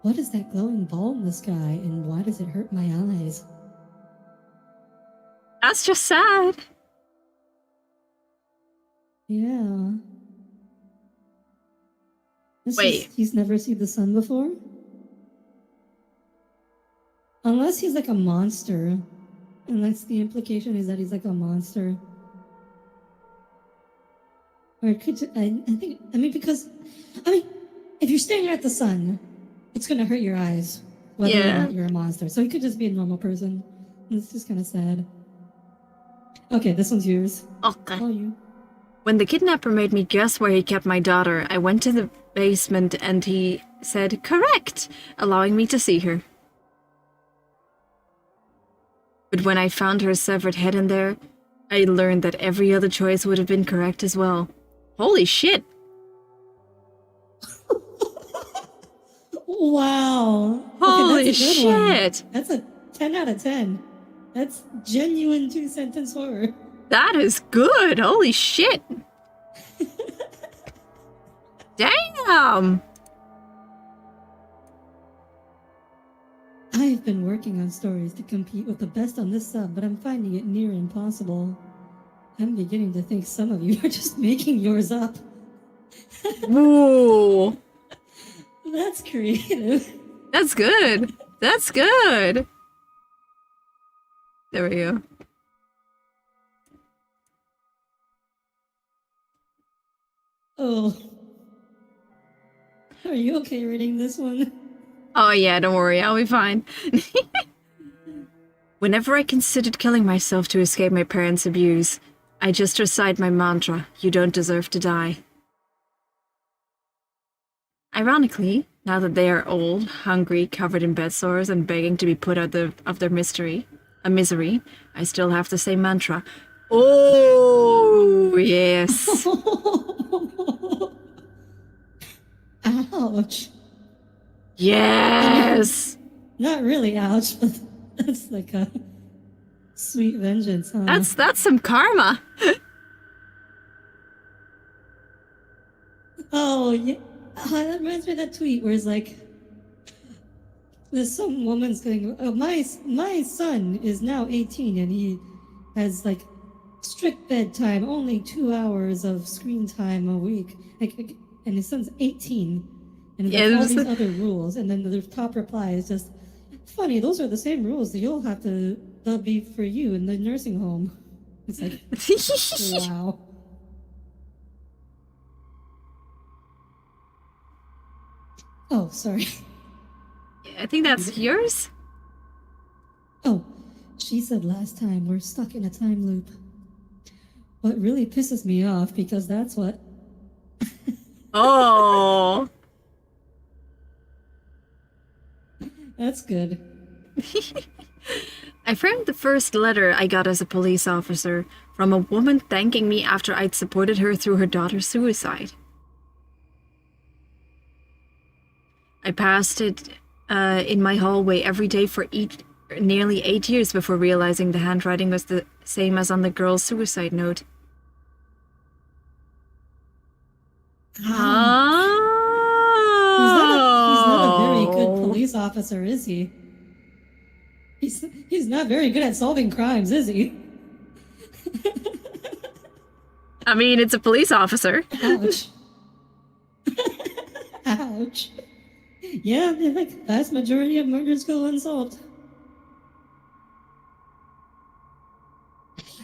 What is that glowing ball in the sky, and why does it hurt my eyes? That's just sad. Yeah. Wait. He's never seen the sun before? Unless he's like a monster. Unless the implication is that he's like a monster. Or it could, because if you're staring at the sun, it's gonna hurt your eyes. Whether or not you're a monster. So he could just be a normal person. It's just kind of sad. Okay, this one's yours. Okay. All you. When the kidnapper made me guess where he kept my daughter, I went to the basement and he said, "Correct," allowing me to see her. But when I found her severed head in there, I learned that every other choice would have been correct as well. Holy shit! Wow. Holy shit! That's a 10 out of 10. That's genuine 2-sentence horror. That is good! Holy shit! Damn! I've been working on stories to compete with the best on this sub, but I'm finding it near impossible. I'm beginning to think some of you are just making yours up. Whoa! That's creative. That's good! That's good! There we go. Oh. Are you okay reading this one? Oh yeah, don't worry, I'll be fine. Whenever I considered killing myself to escape my parents' abuse, I just recite my mantra, "You don't deserve to die." Ironically, now that they are old, hungry, covered in bed sores, and begging to be put out of their misery, I still have the same mantra. Oh, yes. Ouch. Yes. Not really ouch, but that's like a sweet vengeance, huh? That's some karma. Oh, yeah. That reminds me of that tweet where it's like, there's some woman's going, oh, my son is now 18 and he has like strict bedtime, only 2 hours of screen time a week. And his son's 18 and Yeah, there's all these other rules. And then the top reply is just, funny, those are the same rules that they'll be for you in the nursing home. It's like, wow. Oh, sorry. I think that's yours. Oh, she said last time we're stuck in a time loop. What really pisses me off because that's what... Oh. That's good. I framed the first letter I got as a police officer from a woman thanking me after I'd supported her through her daughter's suicide. I passed it in my hallway every day for nearly 8 years before realizing the handwriting was the same as on the girl's suicide note. Oh. He's not a very good police officer, is he? He's not very good at solving crimes, is he? I mean, it's a police officer. Ouch. Ouch. Yeah, like vast majority of murders go unsolved.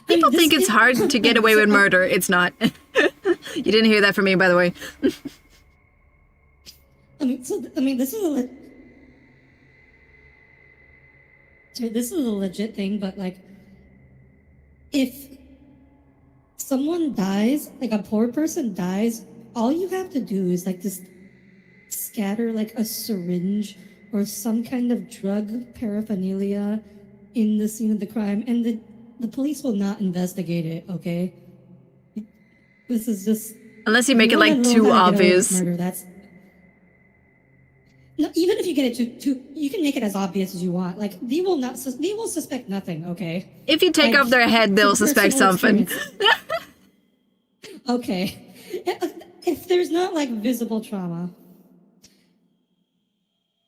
People think it's hard to get away with murder. It's not. You didn't hear that from me, by the way. This is a legit thing, but like, if someone dies, like a poor person dies, all you have to do is like just scatter like a syringe or some kind of drug paraphernalia in the scene of the crime, and the police will not investigate it, okay? This is just... Unless you make it like too obvious. Murder, no, even if you get it too, you can make it as obvious as you want. Like, they will suspect nothing, okay? If you take off their head, they'll suspect something. Okay. If there's not like visible trauma.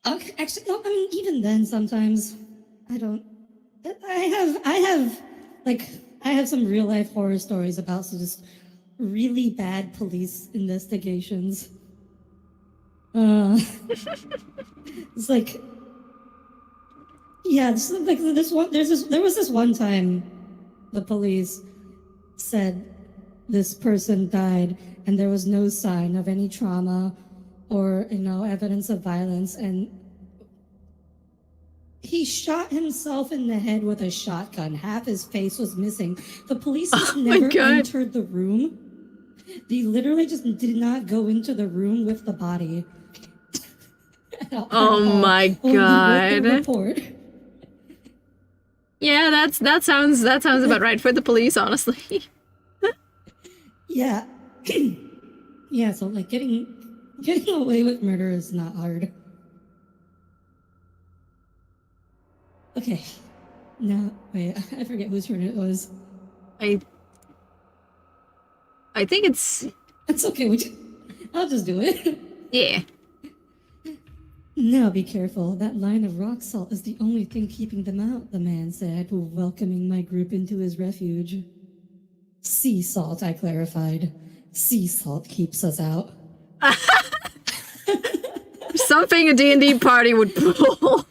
Okay, actually, no, I mean, even then sometimes I have some real life horror stories about just really bad police investigations. It's like, yeah, there was this one time the police said this person died and there was no sign of any trauma or, evidence of violence, and he shot himself in the head with a shotgun. Half his face was missing. The police never entered the room. They literally just did not go into the room with the body. Oh my god. Report. Yeah, that sounds about right for the police, honestly. Yeah. Yeah, so like getting away with murder is not hard. Okay. No, wait, I forget whose turn it was. I think it's... It's okay, I'll just do it. Yeah. Now be careful. That line of rock salt is the only thing keeping them out, the man said, welcoming my group into his refuge. Sea salt, I clarified. Sea salt keeps us out. Something a D&D party would pull.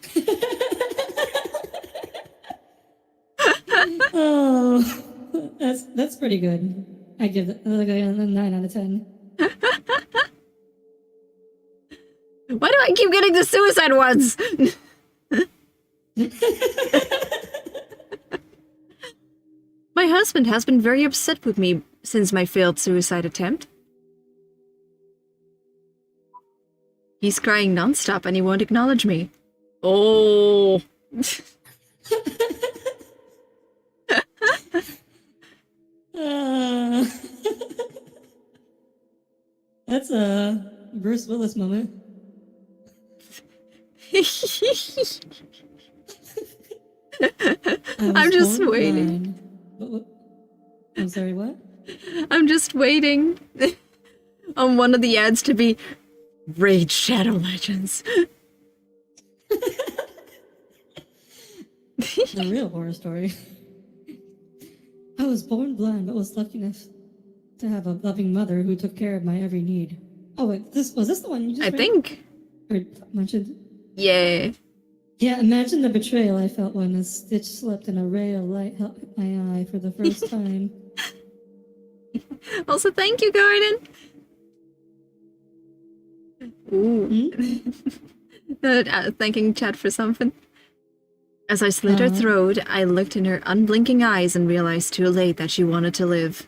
Oh, that's pretty good. I give it like a 9 out of 10. Why do I keep getting the suicide ones? My husband has been very upset with me since my failed suicide attempt. He's crying nonstop and he won't acknowledge me. Oh. That's a Bruce Willis moment. I'm just waiting. I'm sorry, what? I'm just waiting. on one of the ads to be Raid Shadow Legends. The real horror story. I was born blind, but was lucky enough to have a loving mother who took care of my every need. Oh wait, was this the one you just read? think. Or mentioned? Yeah. Yeah, imagine the betrayal I felt when a stitch slipped and a ray of light hit my eye for the first time. Also, thank you, Garden. Ooh. Thanking chat for something. As I slit her throat, I looked in her unblinking eyes and realized too late that she wanted to live.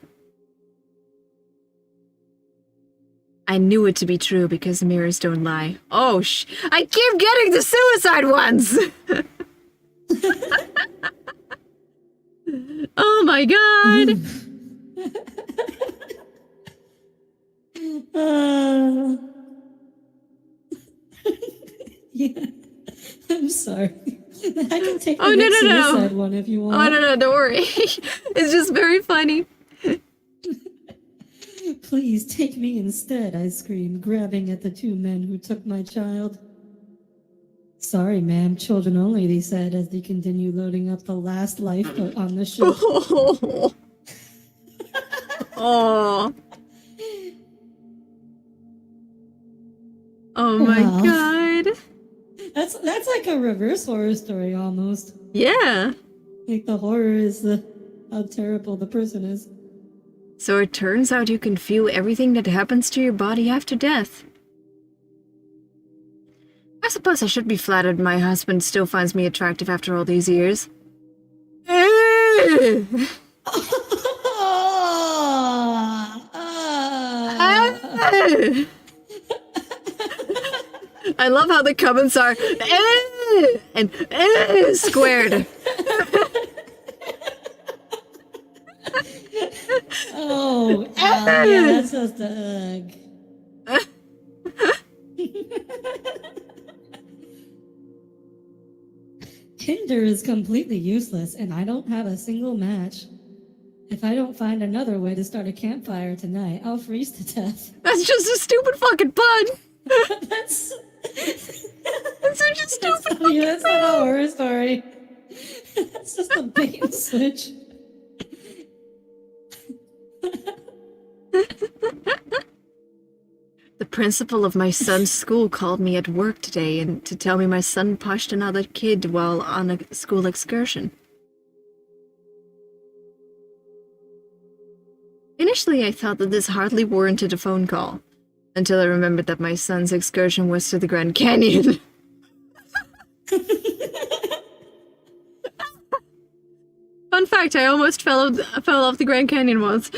I knew it to be true because mirrors don't lie. Oh, I keep getting the suicide ones! Oh my god! Yeah, I'm sorry. I can take Oh, the no. suicide one if you want. Oh, no, don't worry. It's just very funny. Please take me instead, I screamed, grabbing at the two men who took my child. Sorry, ma'am, children only, they said as they continued loading up the last lifeboat on the ship. Oh. Oh my god. That's like a reverse horror story almost. Yeah. Like the horror is how terrible the person is. So it turns out you can feel everything that happens to your body after death. I suppose I should be flattered my husband still finds me attractive after all these years. I love how the comments are and squared. Oh, yeah, that's just a hug. Tinder is completely useless, and I don't have a single match. If I don't find another way to start a campfire tonight, I'll freeze to death. That's just a stupid fucking pun. That's such a stupid fucking that's not a horror story. It's just a bait and switch. The principal of my son's school called me at work today and to tell me my son pushed another kid while on a school excursion. Initially, I thought that this hardly warranted a phone call, until I remembered that my son's excursion was to the Grand Canyon. Fun fact, I almost fell off the Grand Canyon once.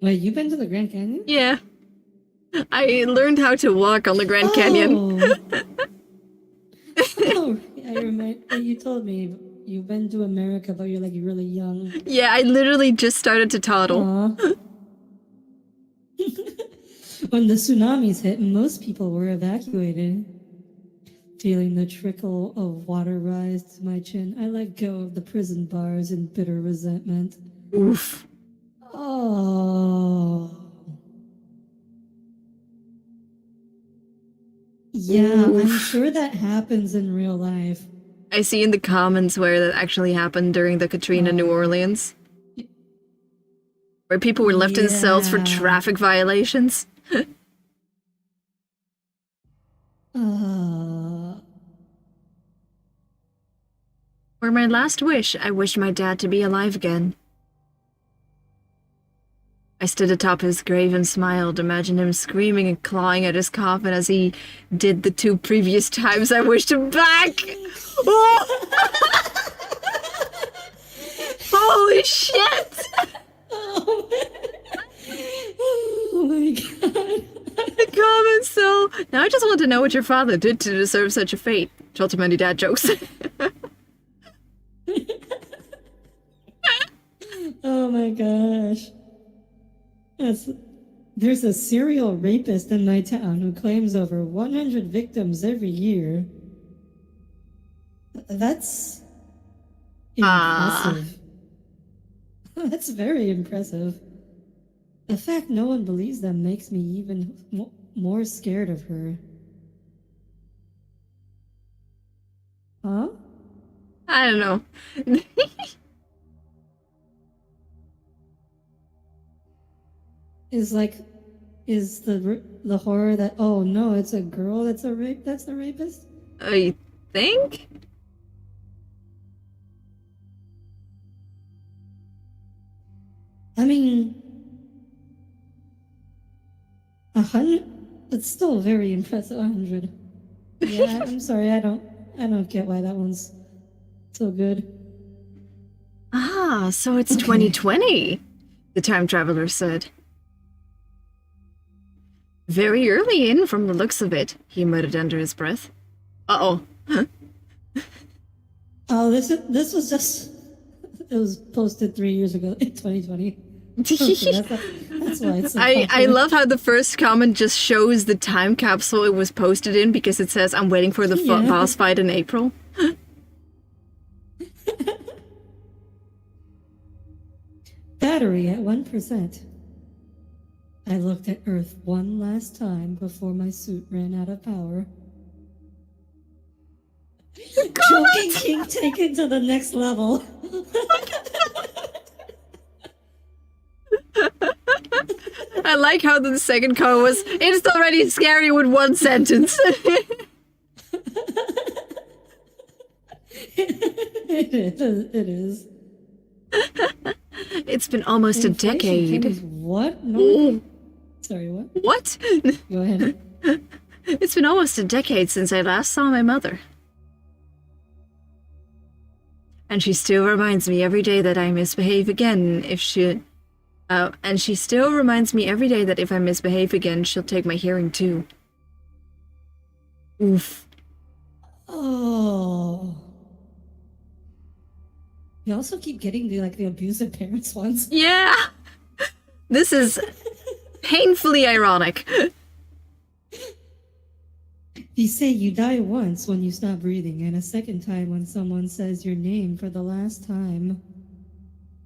Wait, you've been to the Grand Canyon? Yeah. I learned how to walk on the Grand Canyon. Oh, I remember you told me you've been to America, but you're like really young. Yeah, I literally just started to toddle. When the tsunamis hit, most people were evacuated. Feeling the trickle of water rise to my chin, I let go of the prison bars in bitter resentment. Oof. Oh. Yeah, I'm sure that happens in real life. I see in the comments where that actually happened during the Katrina New Orleans. Where people were left in cells for traffic violations. For my last wish, I wished my dad to be alive again. I stood atop his grave and smiled, imagined him screaming and clawing at his coffin as he did the 2 previous times I wished him back. Oh. Holy shit! Oh my god. The comments, so now I just want to know what your father did to deserve such a fate. Told too many dad jokes. Oh my gosh. There's a serial rapist in my town who claims over 100 victims every year. That's impressive. That's very impressive. The fact no one believes them makes me even more scared of her. Huh? I don't know. Is the horror that, oh no, it's a girl that's a rapist? I think? I mean, 100. It's still very impressive. 100. Yeah, I'm sorry. I don't get why that one's so good. Ah, so it's 2020, the time traveler said. Very early in from the looks of it, he muttered under his breath. Uh-oh. Oh, this was just, it was posted 3 years ago in 2020. Okay, that's why it's so I popular. love how the first comment just shows the time capsule it was posted in because it says, I'm waiting for the boss fight in April. Battery at 1%. I looked at Earth one last time before my suit ran out of power. Choking King taken to the next level. I like how the second comment was, it's already scary with one sentence. It is. It's been almost a decade. What? No. Sorry, what? What? Go ahead. It's been almost a decade since I last saw my mother. And she still reminds me every day that I misbehave again if she... and she still reminds me every day that if I misbehave again, she'll take my hearing too. Oof. Oh. You also keep getting the abusive parents ones. Yeah! This is painfully ironic. You say you die once when you stop breathing, and a second time when someone says your name for the last time.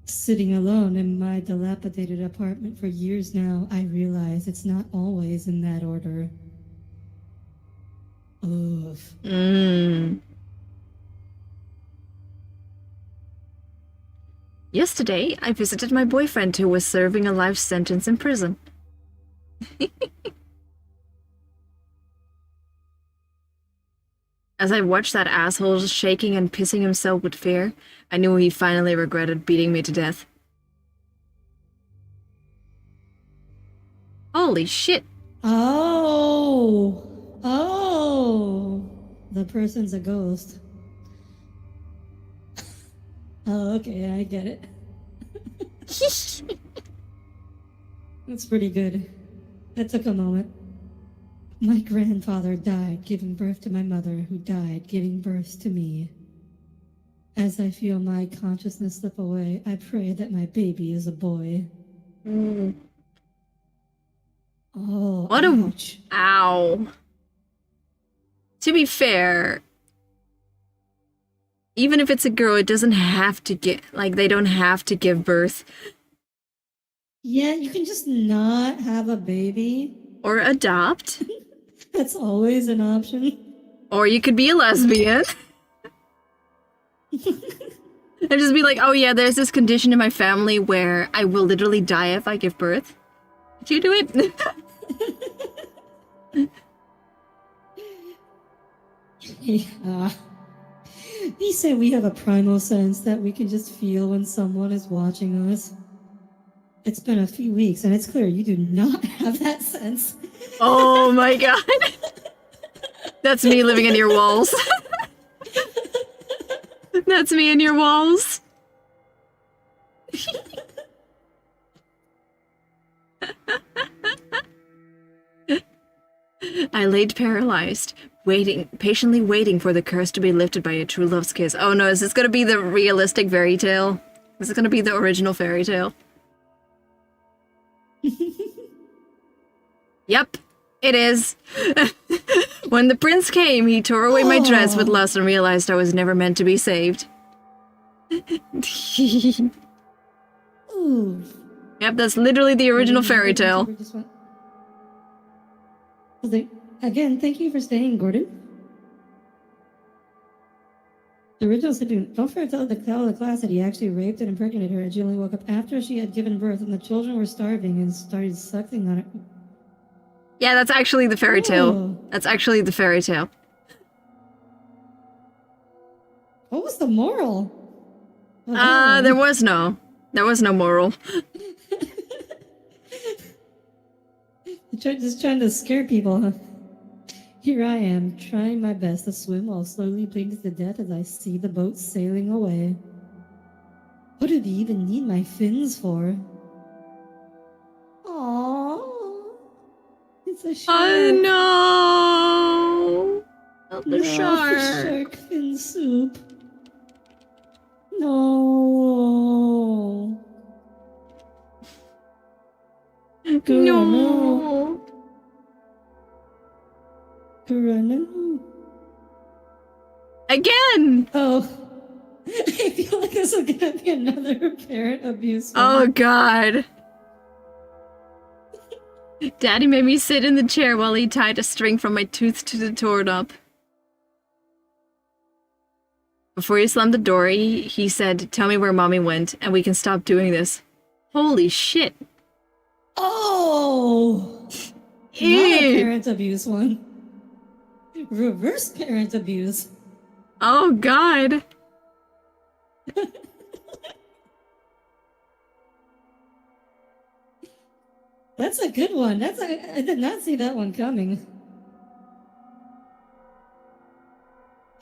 Sitting alone in my dilapidated apartment for years now, I realize it's not always in that order. Oof. Yesterday, I visited my boyfriend who was serving a life sentence in prison. As I watched that asshole shaking and pissing himself with fear, I knew he finally regretted beating me to death. Holy shit. Oh. The person's a ghost. Oh, okay, I get it. That's pretty good. That took a moment. My grandfather died giving birth to my mother, who died giving birth to me. As I feel my consciousness slip away, I pray that my baby is a boy. Oh, What ouch. Ow. To be fair, even if it's a girl, it doesn't have to get, they don't have to give birth. Yeah, you can just not have a baby. Or adopt. That's always an option. Or you could be a lesbian. And just be like, oh yeah, there's this condition in my family where I will literally die if I give birth. Did you do it? Yeah. You say we have a primal sense that we can just feel when someone is watching us. It's been a few weeks, and it's clear you do not have that sense. Oh my god. That's me living in your walls. That's me in your walls. I laid paralyzed, patiently waiting for the curse to be lifted by a true love's kiss. Oh no, is this gonna be the realistic fairy tale? Is this gonna be the original fairy tale? Yep, it is. When the prince came, he tore away my dress with lust and realized I was never meant to be saved. Ooh. Yep, that's literally the original fairy tale. Again, thank you for staying, Gordon. The original student, don't forget to tell the class that he actually raped and impregnated her, and she only woke up after she had given birth and the children were starving and started sucking on it. Yeah, that's actually the fairy tale. Oh. That's actually the fairy tale. What was the moral? Oh, There was no moral. Just trying to scare people, huh? Here I am, trying my best to swim while slowly bleeding to death as I see the boat sailing away. What do they even need my fins for? Aww. It's a shark. Oh no! Not the shark. Shark fin soup. No. No. Corona. Again! Oh. I feel like this is gonna be another parent abuse one. Oh god. Daddy made me sit in the chair while he tied a string from my tooth to the doorknob. Before he slammed the door, he said, "Tell me where mommy went, and we can stop doing this." Holy shit. Oh! Not a parent abuse one. Reverse parent abuse. Oh god. That's a good one. I did not see that one coming.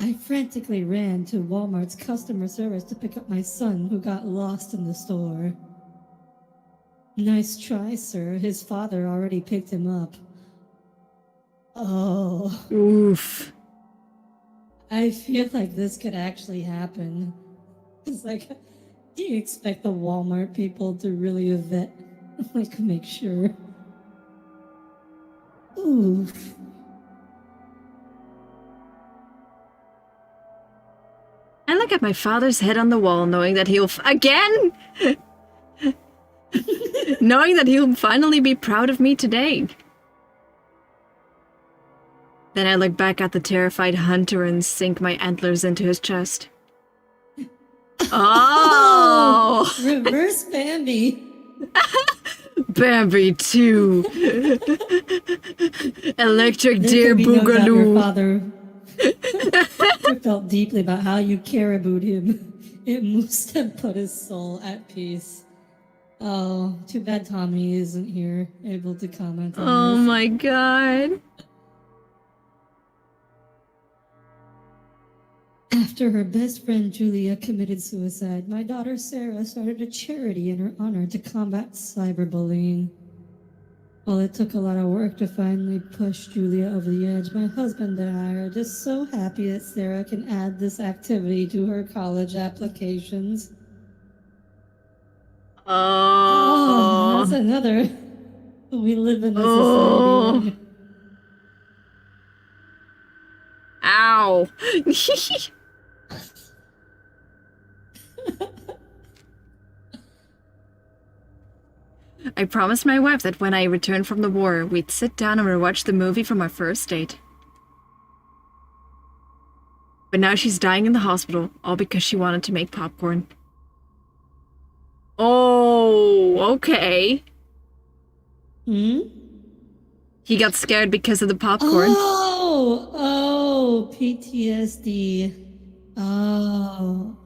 I frantically ran to Walmart's customer service to pick up my son who got lost in the store. Nice try, sir. His father already picked him up. Oh. Oof. I feel like this could actually happen. It's like, do you expect the Walmart people to really vet, like, make sure? Oof. I look at my father's head on the wall, knowing that he'll again, knowing that he'll finally be proud of me today. Then I look back at the terrified hunter and sink my antlers into his chest. Oh! Reverse Bambi. Bambi 2. Electric There Deer could be no doubt your Boogaloo. father felt deeply about how you caribooed him. It must have put his soul at peace. Oh, too bad Tommy isn't here, able to comment on Oh this. my god. After her best friend Julia committed suicide, my daughter Sarah started a charity in her honor to combat cyberbullying. While it took a lot of work to finally push Julia over the edge, my husband and I are just so happy that Sarah can add this activity to her college applications. Oh, that's another. We live in a society. Ow. I promised my wife that when I returned from the war, we'd sit down and rewatch the movie from our first date. But now she's dying in the hospital, all because she wanted to make popcorn. Oh, okay. Hmm? He got scared because of the popcorn. Oh, PTSD. Oh.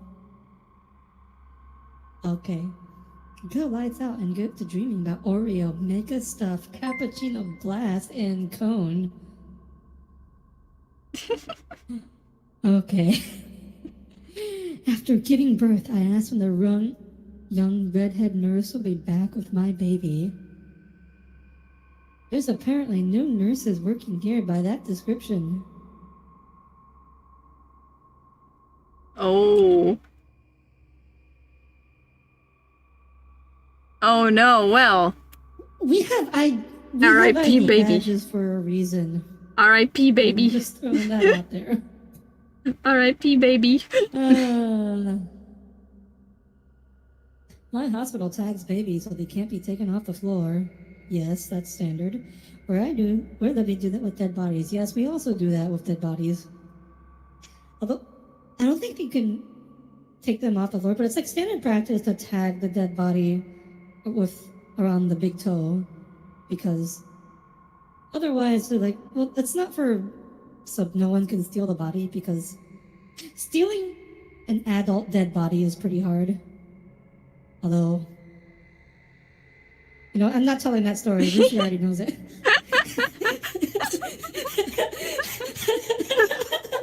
Okay. Good lights out and get to dreaming about Oreo, mega stuff, cappuccino glass, and cone. Okay. After giving birth, I asked when the young redhead nurse will be back with my baby. There's apparently no nurses working here by that description. Oh. Oh no, well. We have R.I.P. ID baby. badges for a reason. R.I.P. I'm baby. just throwing that out there. R.I.P. baby. My hospital tags babies so they can't be taken off the floor. Yes, that's standard. Where do they do that with dead bodies? Yes, we also do that with dead bodies. Although, I don't think you can take them off the floor, but it's like standard practice to tag the dead body with around the big toe, because otherwise they're like, well, it's not for so no one can steal the body, because stealing an adult dead body is pretty hard. Although, you know, I'm not telling that story. Rushi already knows it.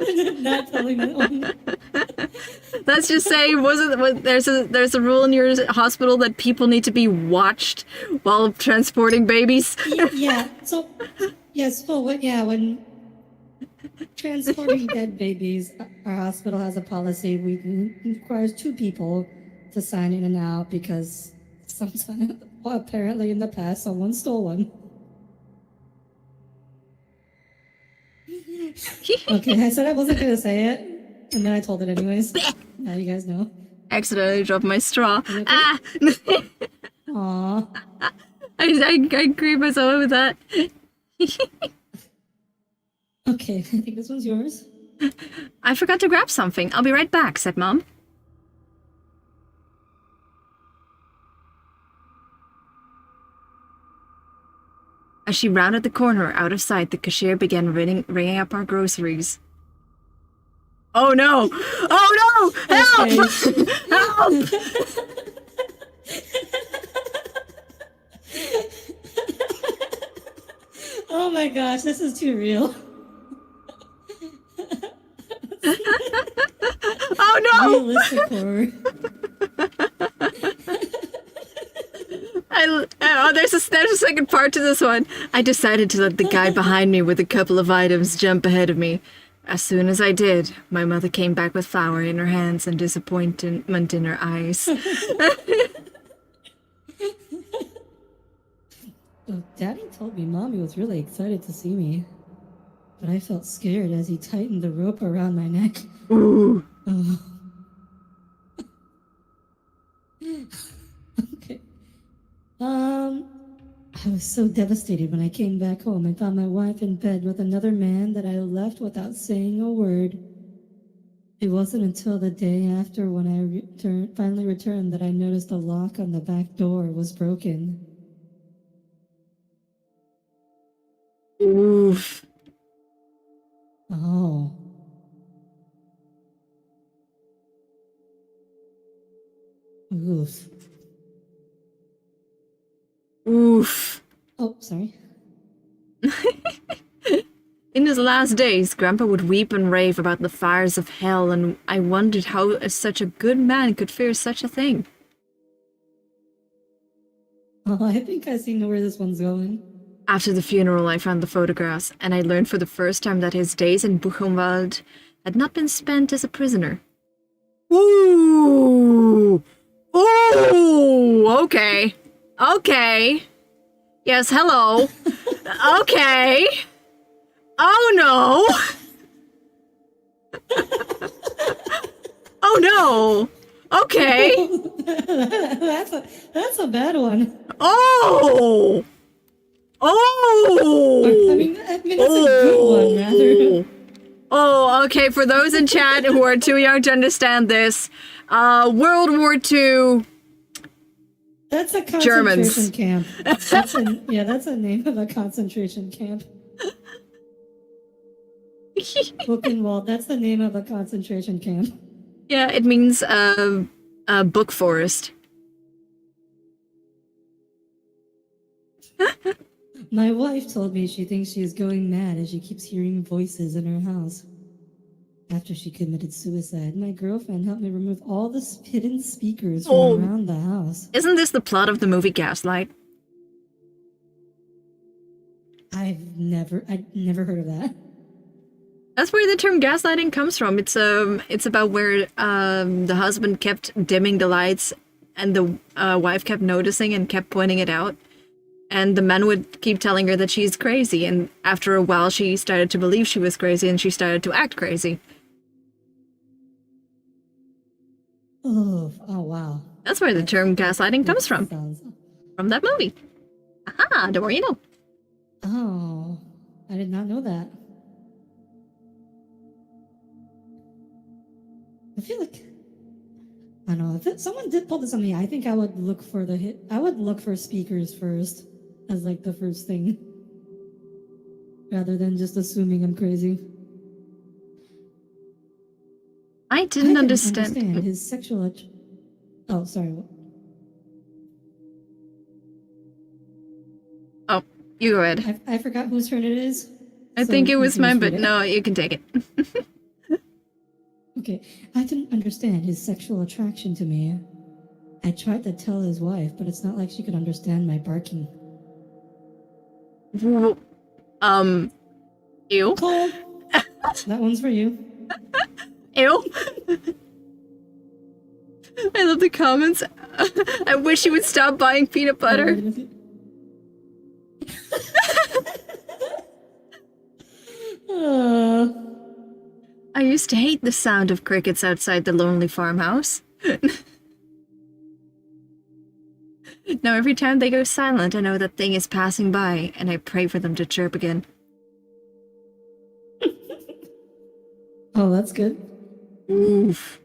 I'm not telling that one. Let's just say, there's a rule in your hospital that people need to be watched while transporting babies? Yeah. So, yes. Well, when transporting dead babies, our hospital has a policy. It requires 2 people to sign in and out because sometimes, well, apparently in the past, someone stole one. Okay, I said I wasn't going to say it, and then I told it anyways. Now you guys know. Accidentally dropped my straw. Okay? Ah! Aww. I agree myself with that. Okay, I think this one's yours. I forgot to grab something. I'll be right back, said Mom. As she rounded the corner out of sight, the cashier began ringing up our groceries. Oh no! Oh no! Help! Okay. Help! Oh my gosh, this is too real. Oh no! Realistic horror. There's a second part to this one. I decided to let the guy behind me with a couple of items jump ahead of me. As soon as I did, my mother came back with flour in her hands and disappointment in her eyes. Well, Daddy told me Mommy was really excited to see me, but I felt scared as he tightened the rope around my neck. Ooh. Oh. Okay. I was so devastated when I came back home and found my wife in bed with another man that I left without saying a word. It wasn't until the day after when I finally returned that I noticed the lock on the back door was broken. Oof. Oh. Oof. Oof. Oh, sorry. In his last days, Grandpa would weep and rave about the fires of hell, and I wondered how such a good man could fear such a thing. Oh, I think I see where this one's going. After the funeral, I found the photographs, and I learned for the first time that his days in Buchenwald had not been spent as a prisoner. Ooh! Ooh! Okay. Okay. Yes, hello. Okay. Oh no! Oh no! Okay. That's a bad one. Oh! Oh! I mean that's a good one, rather. Oh, okay. For those in chat who are too young to understand this, World War II. That's a concentration Germans. camp. That's a name of a concentration camp. Buchenwald, that's the name of a concentration camp. Yeah, it means book forest. My wife told me she thinks she is going mad as she keeps hearing voices in her house. After she committed suicide, my girlfriend helped me remove all the hidden speakers from around the house. Isn't this the plot of the movie Gaslight? I'd never heard of that. That's where the term gaslighting comes from. It's about where the husband kept dimming the lights, and the wife kept noticing and kept pointing it out. And the man would keep telling her that she's crazy, and after a while she started to believe she was crazy, and she started to act crazy. Oh wow. That's where the term gaslighting comes from. From that movie. Aha, the more you know. Oh, I did not know that. I feel like, I don't know, if someone did pull this on me, I think I would look for I would look for speakers first as like the first thing, rather than just assuming I'm crazy. I didn't understand his sexual. Oh, sorry. Oh, you go ahead. I forgot whose turn it is. I think it was mine, but no, you can take it. Okay, I didn't understand his sexual attraction to me. I tried to tell his wife, but it's not like she could understand my barking. Ew. Cole! That one's for you. Ew. I love the comments. I wish you would stop buying peanut butter. I used to hate the sound of crickets outside the lonely farmhouse. Now every time they go silent, I know that thing is passing by, and I pray for them to chirp again. Oh, that's good. Oof.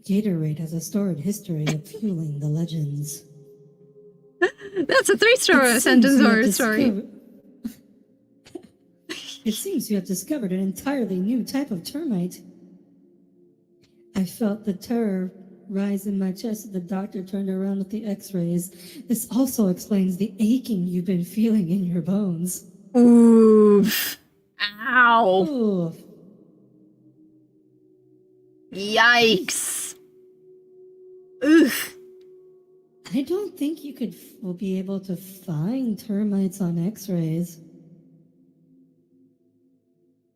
Gatorade has a storied history of fueling the legends. That's a three-star sentence or story. It seems you have discovered an entirely new type of termite. I felt the terror rise in my chest as the doctor turned around with the x-rays. This also explains the aching you've been feeling in your bones. Oof. Ow. Oof. Yikes. Ugh. I don't think you will be able to find termites on x-rays.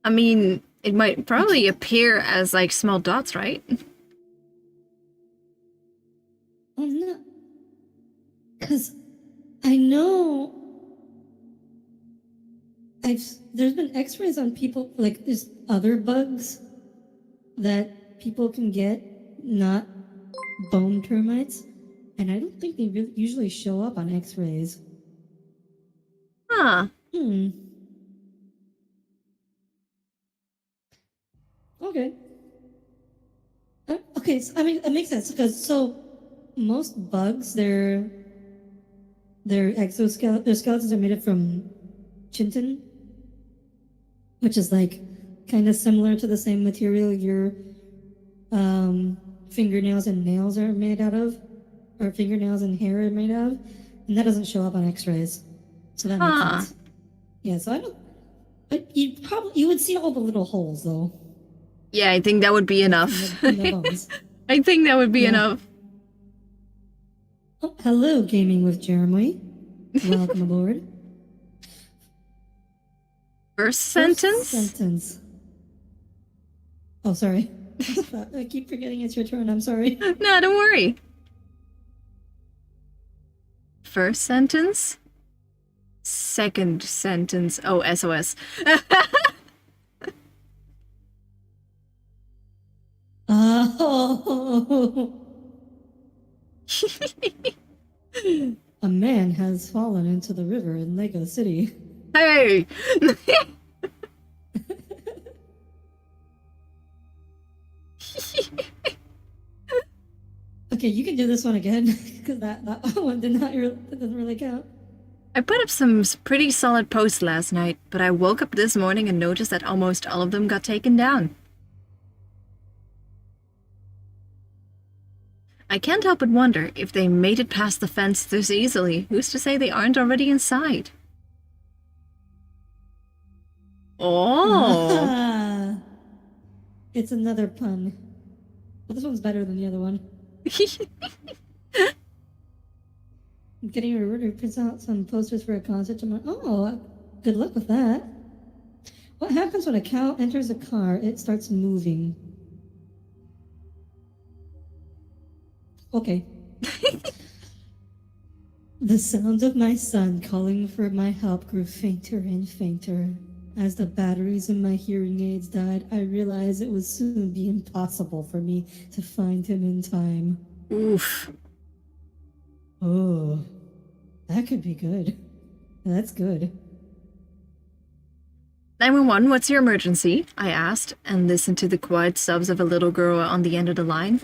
I mean, it might probably appear as like small dots, right? Oh no. Because I know there's been x-rays on people, like there's other bugs that people can get, not bone termites, and I don't think they usually show up on x-rays. Huh. Okay. Okay, so, I mean, it makes sense because most bugs, their exoskeleton, their skeletons are made from shimtone, which is like kind of similar to the same material your fingernails and nails are made out of, or fingernails and hair are made of, and that doesn't show up on X-rays, so that makes sense. Yeah, so I don't. But you would see all the little holes though. Yeah, I think that would be enough. I think that would be enough. Oh, hello, Gaming with Jeremy. Welcome aboard. First sentence? Oh, sorry. I keep forgetting it's your turn. I'm sorry. No, don't worry. First sentence? Second sentence. Oh, SOS. Oh. A man has fallen into the river in Lego City. Hey! Okay, you can do this one again, because that one doesn't really count. I put up some pretty solid posts last night, but I woke up this morning and noticed that almost all of them got taken down. I can't help but wonder if they made it past the fence this easily. Who's to say they aren't already inside? Oh! It's another pun. But this one's better than the other one. I'm getting a recruiter to print out some posters for a concert tomorrow. Oh, good luck with that. What happens when a cow enters a car? It starts moving. Okay. The sound of my son calling for my help grew fainter and fainter. As the batteries in my hearing aids died, I realized it would soon be impossible for me to find him in time. Oof. Oh, that could be good. That's good. 911, what's your emergency? I asked, and listened to the quiet sobs of a little girl on the end of the line.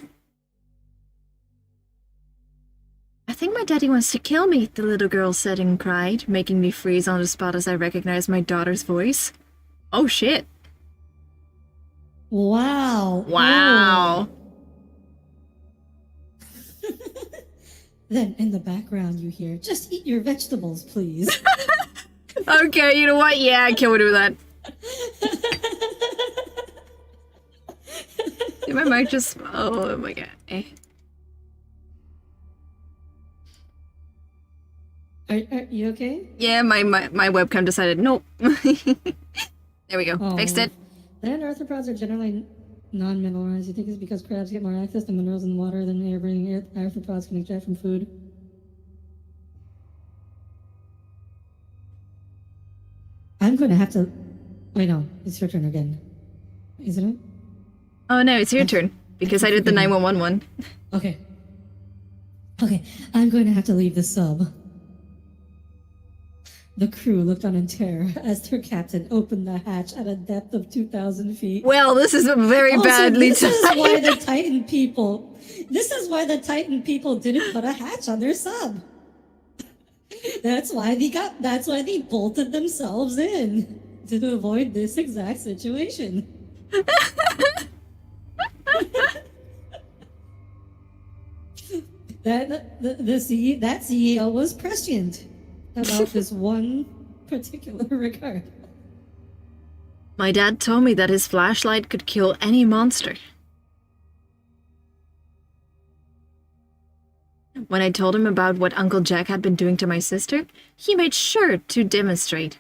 I think my daddy wants to kill me, the little girl said and cried, making me freeze on the spot as I recognized my daughter's voice. Oh shit. Wow. Wow. Oh. Then in the background you hear, just eat your vegetables, please. Okay, you know what? Yeah, can we do that? Did my mic just... Oh my god. Are you okay? Yeah, my webcam decided nope. There we go. Oh. Fixed it. Land arthropods are generally non-mineralized. You think it's because crabs get more access to minerals in the water than air-breathing arthropods can extract from food? I'm going to have to... Wait, no. It's your turn again. Isn't it? Oh no, it's your turn. Because I did the 911 one. Okay. Okay, I'm going to have to leave the sub. The crew looked on in terror as their captain opened the hatch at a depth of 2,000 feet. Well, this is a very badly This is why the Titan people... This is why the Titan people didn't put a hatch on their sub. That's why they bolted themselves in. To avoid this exact situation. That CEO was prescient about this one particular regard. My dad told me that his flashlight could kill any monster. When I told him about what Uncle Jack had been doing to my sister, he made sure to demonstrate.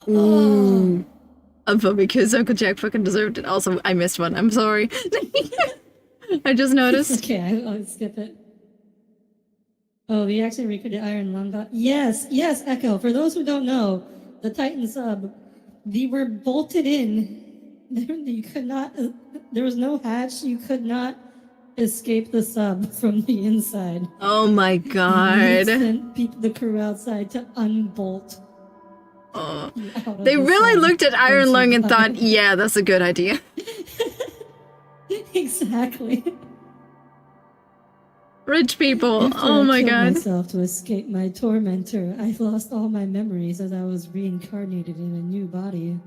Ooh. But because Uncle Jack fucking deserved it. Also, I missed one. I'm sorry. I just noticed. Okay, I'll skip it. Oh, we actually recruited Iron Lung. Yes, Echo. For those who don't know, the Titan sub, they were bolted in. You could not. There was no hatch. You could not escape the sub from the inside. Oh my god. They sent the crew outside to unbolt. They really looked at Iron Lung and thought, yeah, that's a good idea. Exactly. Rich people. After Oh my I killed god. myself to escape my tormentor, I lost all my memories as I was reincarnated in a new body.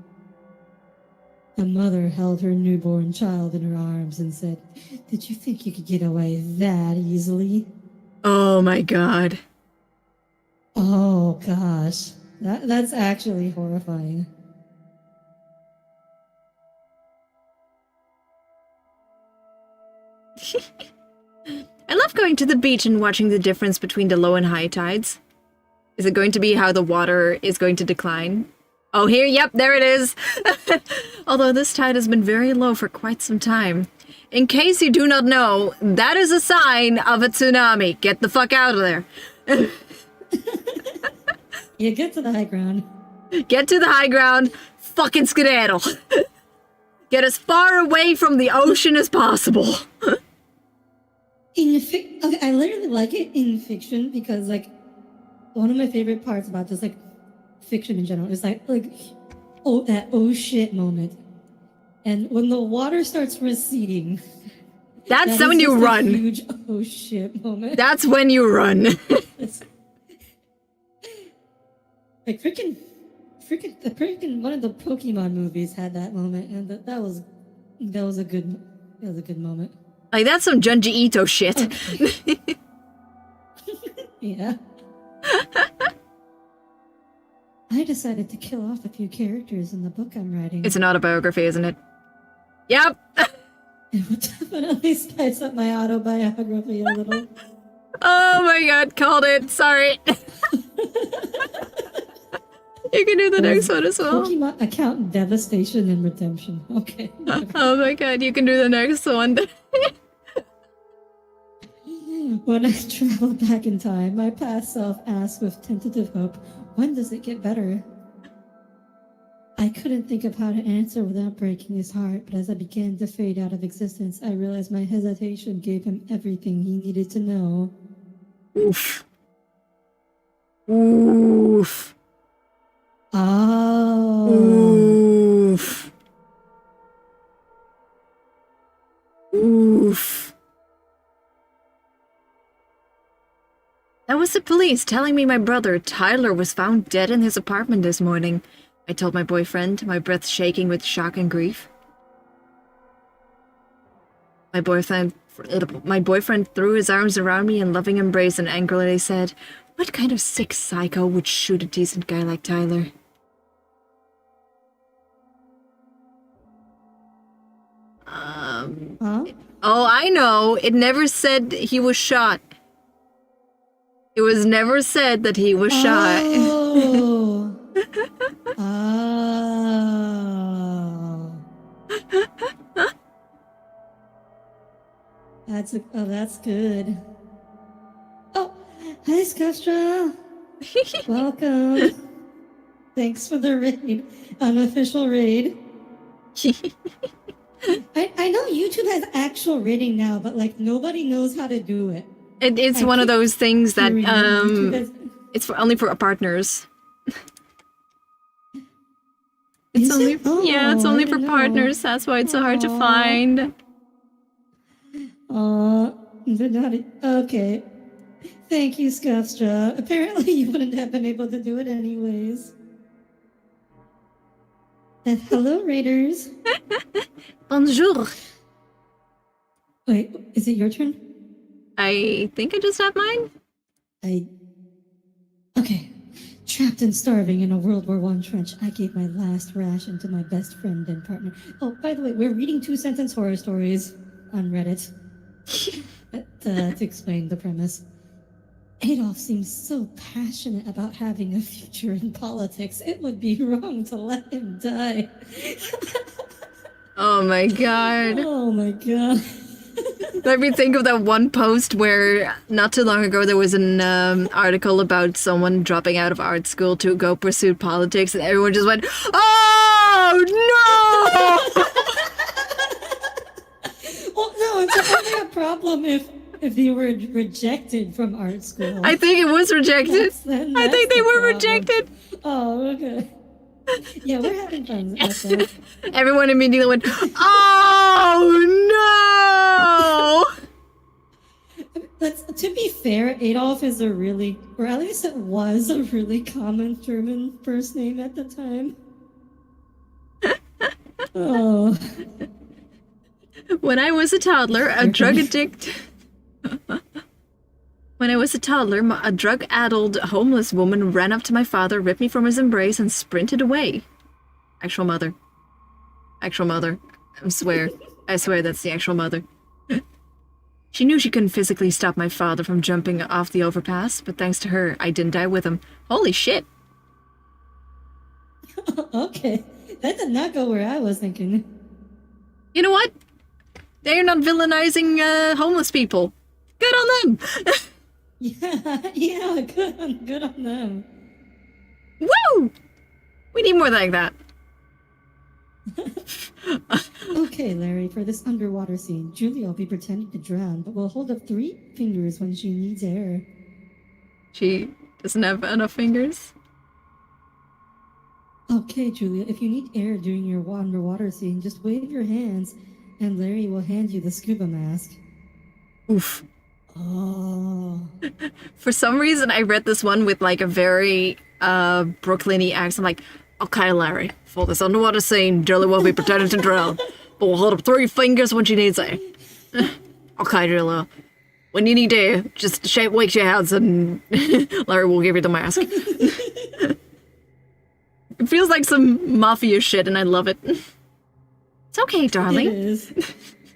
A mother held her newborn child in her arms and said, "Did you think you could get away that easily?" Oh my god. Oh gosh. That's actually horrifying. I love going to the beach and watching the difference between the low and high tides. Is it going to be how the water is going to decline? Oh, here, yep, there it is. Although this tide has been very low for quite some time. In case you do not know, that is a sign of a tsunami. Get the fuck out of there. Yeah, get to the high ground. Get to the high ground, fucking skedaddle. Get as far away from the ocean as possible. Okay, I literally like it in fiction because, like, one of my favorite parts about just, like, fiction in general is, that oh shit moment. And when the water starts receding... That's that when you run. Huge oh shit moment. That's when you run. Like, freaking, one of the Pokemon movies had that moment, and that was a good moment. Like, that's some Junji Ito shit. Okay. Yeah. I decided to kill off a few characters in the book I'm writing. It's an autobiography, isn't it? Yep. It would definitely spice up my autobiography a little. Oh my god, called it. Sorry. You can do the next one as well. Pokemon account devastation and redemption. Okay. Oh my god, you can do the next one. When I travel back in time, my past self asks with tentative hope, when does it get better? I couldn't think of how to answer without breaking his heart, but as I began to fade out of existence, I realized my hesitation gave him everything he needed to know. Oof. Oof. Oh. Oof. Oof. That was the police telling me my brother, Tyler, was found dead in his apartment this morning. I told my boyfriend, my breath shaking with shock and grief. My boyfriend threw his arms around me in loving embrace and angrily said, "What kind of sick psycho would shoot a decent guy like Tyler?" Huh? Oh, I know. It never said he was shot. It was never said that he was shot. Oh. Oh. That's good. Oh, hi, Skastra. Welcome. Thanks for the raid. Unofficial raid. I know YouTube has actual rating now, but like nobody knows how to do it. It's one of those things that it's only for partners. It's only it's only for partners. That's why it's so hard to find. Okay. Thank you, Skastra. Apparently you wouldn't have been able to do it anyways. Hello, Raiders. Bonjour. Wait, is it your turn? I think I just have mine. Okay. Trapped and starving in a World War I trench, I gave my last ration to my best friend and partner. Oh, by the way, we're reading 2-sentence horror stories on Reddit. To explain the premise. Adolf seems so passionate about having a future in politics. It would be wrong to let him die. Oh my god. Oh my god. Let me think of that one post where not too long ago there was an article about someone dropping out of art school to go pursue politics, and everyone just went, "Oh no!" Well, no, it's only a problem if they were rejected from art school. I think it was rejected. I think they were problem. rejected. Oh, okay. Yeah, we're having fun. Also. Everyone immediately went, "Oh no!" To be fair, Adolf is a really, or at least it was a really common German first name at the time. Oh. When I was a toddler, a drug drug-addled homeless woman ran up to my father, ripped me from his embrace, and sprinted away. Actual mother. I swear that's the actual mother. She knew she couldn't physically stop my father from jumping off the overpass, but thanks to her, I didn't die with him. Holy shit. Okay. That did not go where I was thinking. You know what? They're not villainizing homeless people. Good on them. Yeah, good on them. Woo! We need more like that. Okay, Larry, for this underwater scene, Julia will be pretending to drown, but will hold up 3 fingers when she needs air. She doesn't have enough fingers. Okay, Julia, if you need air during your underwater scene, just wave your hands, and Larry will hand you the scuba mask. Oof. Oh. For some reason, I read this one with like a very Brooklyn-y accent, like, "Okay, Larry, for this underwater scene, Julia will be pretending to drown, but we'll hold up 3 fingers when she needs air. Okay, Julia, when you need air, just wave your hands and Larry will give you the mask." It feels like some mafia shit, and I love it. It's okay, darling. It is.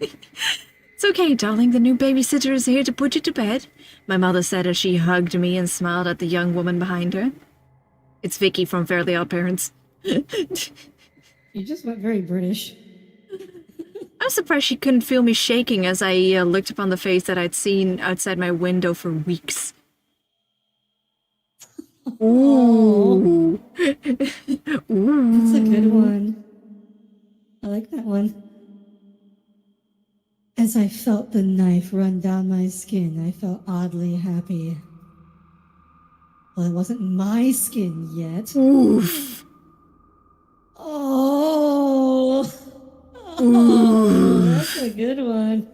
It's okay, darling. The new babysitter is here to put you to bed, my mother said as she hugged me and smiled at the young woman behind her. It's Vicky from Fairly Odd Parents. You just went very British. I was surprised she couldn't feel me shaking as I looked upon the face that I'd seen outside my window for weeks. Ooh. That's a good one. I like that one. As I felt the knife run down my skin, I felt oddly happy. Well, it wasn't my skin yet. Oof. Oh, Ooh. that's a good one.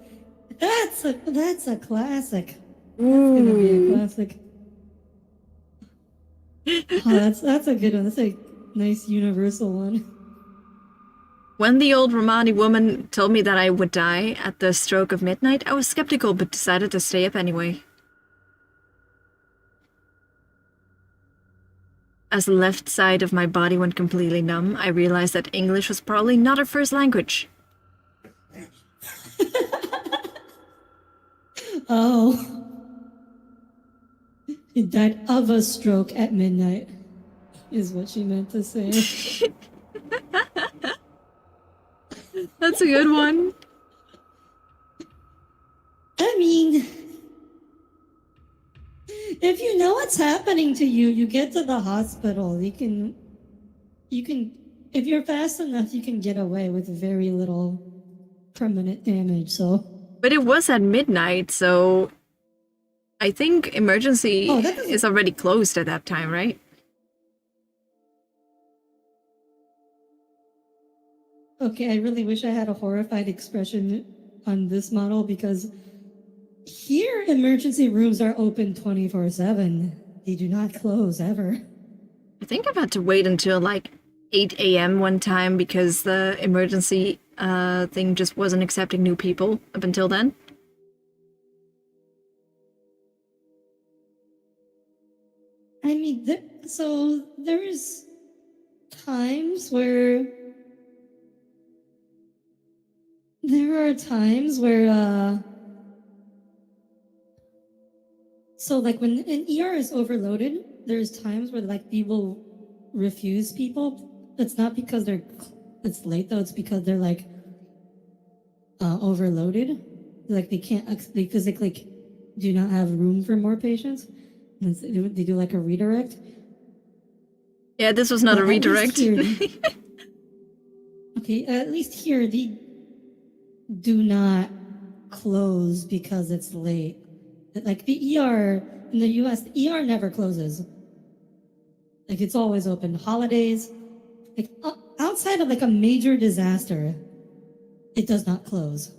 That's a classic. That's gonna be a classic. Oh, that's a good one. That's a nice universal one. When the old Romani woman told me that I would die at the stroke of midnight, I was skeptical but decided to stay up anyway. As the left side of my body went completely numb, I realized that English was probably not her first language. Oh. He died of a stroke at midnight, is what she meant to say. That's a good one. I mean, if you know what's happening to you, you get to the hospital. You can, if you're fast enough, you can get away with very little permanent damage, so. But it was at midnight, so I think emergency that doesn't- is already closed at that time, right? Okay, I really wish I had a horrified expression on this model because here emergency rooms are open 24/7. They do not close ever. I think I've had to wait until like 8 a.m. one time because the emergency thing just wasn't accepting new people up until then. I mean, so there's times where there are times where so like when an ER is overloaded, there's times where like people refuse people. It's not because it's late though, it's because they're like overloaded. Like they physically do not have room for more patients. And they do like a redirect. Yeah, this was not a But at least redirect. here- Okay, at least here they do not close because it's late. Like the ER in the US, the ER never closes. Like it's always open. Holidays, like outside of like a major disaster, it does not close.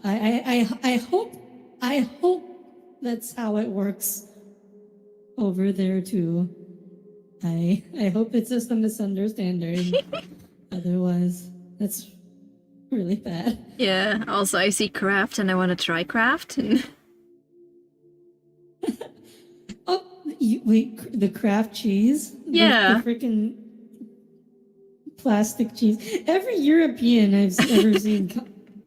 I hope that's how it works over there too. I hope it's just a misunderstanding. Otherwise, that's really bad. Yeah, also I see craft and I want to try craft. Oh, wait, the Kraft cheese? Yeah. The freaking plastic cheese. Every European I've ever seen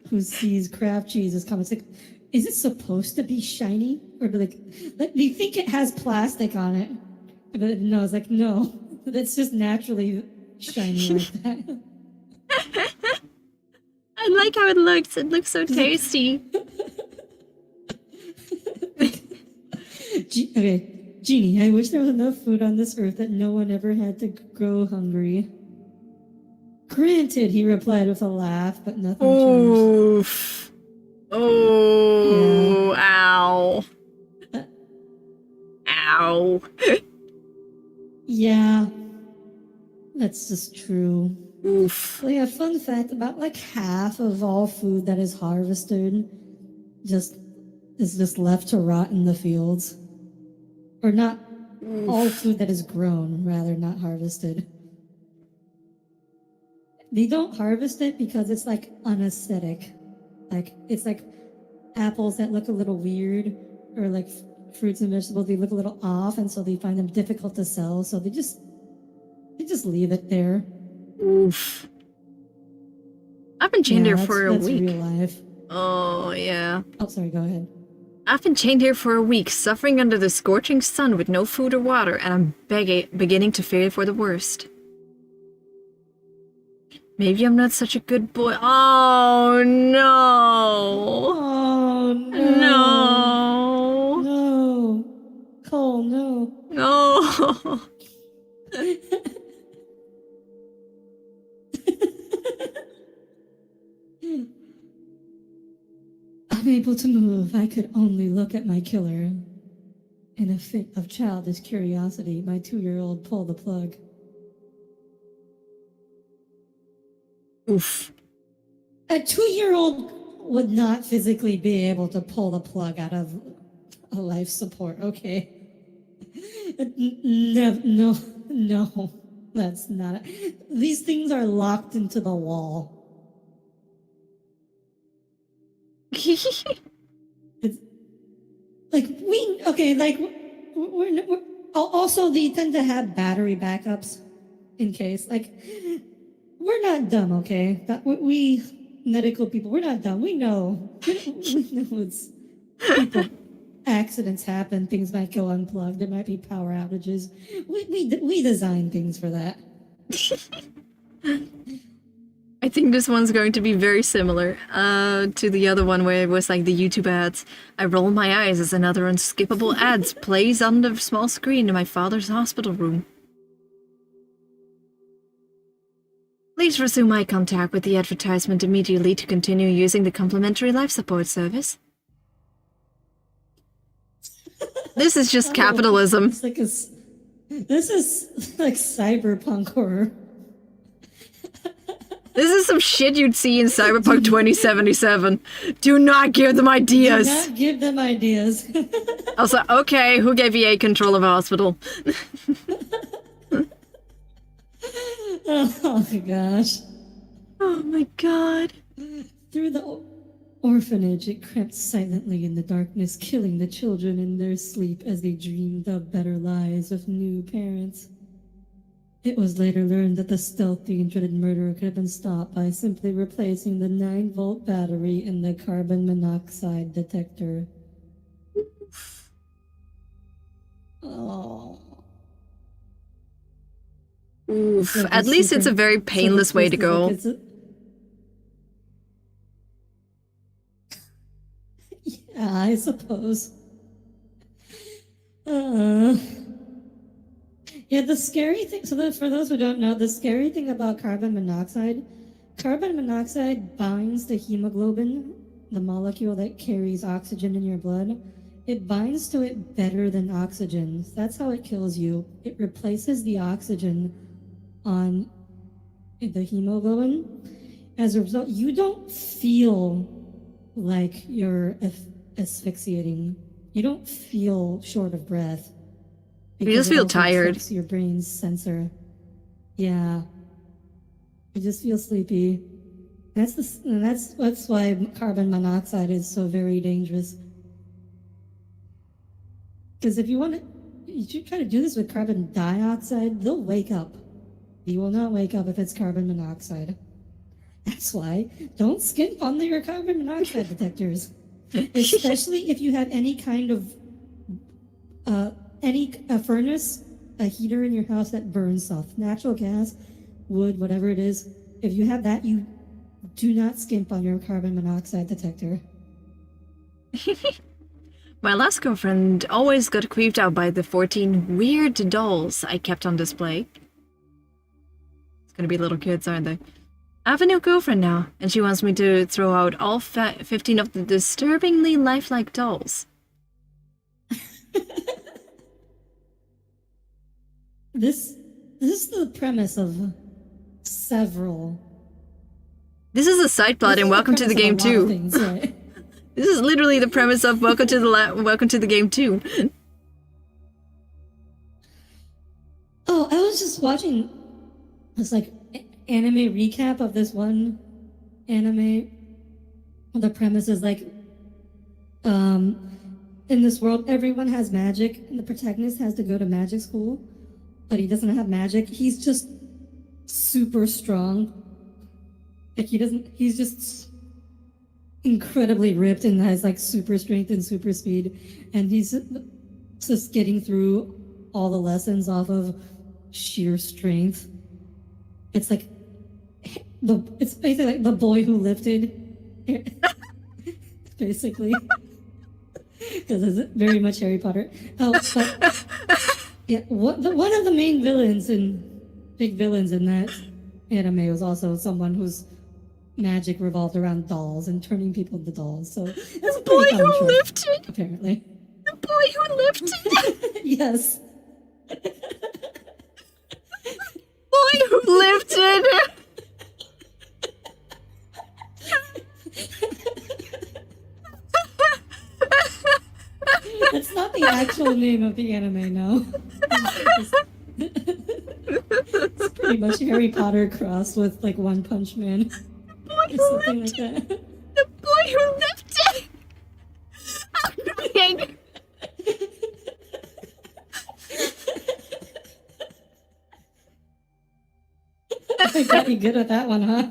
who sees Kraft cheese is comments like, is it supposed to be shiny? Or like they think it has plastic on it. But no, it's like, no, that's just naturally shiny like that. I like how it looks. It looks so tasty. Okay, Jeannie, I wish there was enough food on this earth that no one ever had to grow hungry. Granted, he replied with a laugh, but nothing changed. Oof. Oh, ow. Ow. Yeah, that's just true. Oof. Well, yeah, fun fact, about like half of all food that is harvested is just left to rot in the fields. Or not all food that is grown, rather, not harvested. They don't harvest it because it's like unaesthetic. Like, it's like apples that look a little weird, or like fruits and vegetables, they look a little off, and so they find them difficult to sell, so they just leave it there. Oof. I've been chained here for a that's week. Real life. Oh, yeah. Oh, sorry, go ahead. I've been chained here for a week, suffering under the scorching sun with no food or water, and I'm beginning to fear for the worst. Maybe I'm not such a good boy. Oh, no. Oh, no. Oh. Unable to move, I could only look at my killer. In a fit of childish curiosity, my 2-year-old pulled the plug. Oof. A 2-year-old would not physically be able to pull the plug out of a life support, okay? No, that's not it. These things are locked into the wall. It's, we're also they tend to have battery backups in case, we're not dumb, okay? We medical people, we're not dumb. We know it's people. Accidents happen, things might go unplugged, there might be power outages. We design things for that. I think this one's going to be very similar to the other one where it was like the YouTube ads. I roll my eyes as another unskippable ads plays on the small screen in my father's hospital room. Please resume eye contact with the advertisement immediately to continue using the complimentary life support service. This is just capitalism. It's this is like cyberpunk horror. This is some shit you'd see in Cyberpunk 2077. Do not give them ideas. Do not give them ideas. Also, okay, who gave EA control of a hospital? Oh my gosh. Oh my god. Through the orphanage, it crept silently in the darkness, killing the children in their sleep as they dreamed of better lives with new parents. It was later learned that the stealthy and dreaded murderer could have been stopped by simply replacing the 9-volt battery in the carbon monoxide detector. Oh. Oof. At least it's a very painless way to go. Yeah, I suppose. Yeah, the scary thing, for those who don't know, the scary thing about carbon monoxide binds to hemoglobin, the molecule that carries oxygen in your blood. It binds to it better than oxygen. That's how it kills you. It replaces the oxygen on the hemoglobin. As a result, you don't feel like you're asphyxiating. You don't feel short of breath. You just feel tired. It's your brain's sensor. Yeah. You just feel sleepy. That's why carbon monoxide is so very dangerous. Because if you should try to do this with carbon dioxide, they'll wake up. You will not wake up if it's carbon monoxide. That's why don't skimp on your carbon monoxide detectors. Especially if you have any kind of a furnace, a heater in your house that burns stuff, natural gas, wood, whatever it is. If you have that, you do not skimp on your carbon monoxide detector. My last girlfriend always got creeped out by the 14 weird dolls I kept on display. It's gonna be little kids, aren't they? I have a new girlfriend now, and she wants me to throw out all 15 of the disturbingly lifelike dolls. This is the premise of several. This is a side plot in Welcome to the Game 2. Things, right? This is literally the premise of Welcome to the Game 2. Oh, I was just watching this anime recap of this one anime. The premise is in this world, everyone has magic, and the protagonist has to go to magic school, but he doesn't have magic. He's just super strong. He's just incredibly ripped and has super strength and super speed, and he's just getting through all the lessons off of sheer strength. It's basically like the boy who lifted. Basically. Because it's very much Harry Potter. Oh, but Yeah, one of the main big villains in that anime was also someone whose magic revolved around dolls and turning people into dolls. So that's a Boy pretty who common trope, lifted. apparently. The boy who lifted. Yes. Boy who lifted. That's not the actual name of the anime, no. It's pretty much Harry Potter crossed with like One Punch Man. Or something like that. The boy who lifted. Okay. I got you good at that one, huh?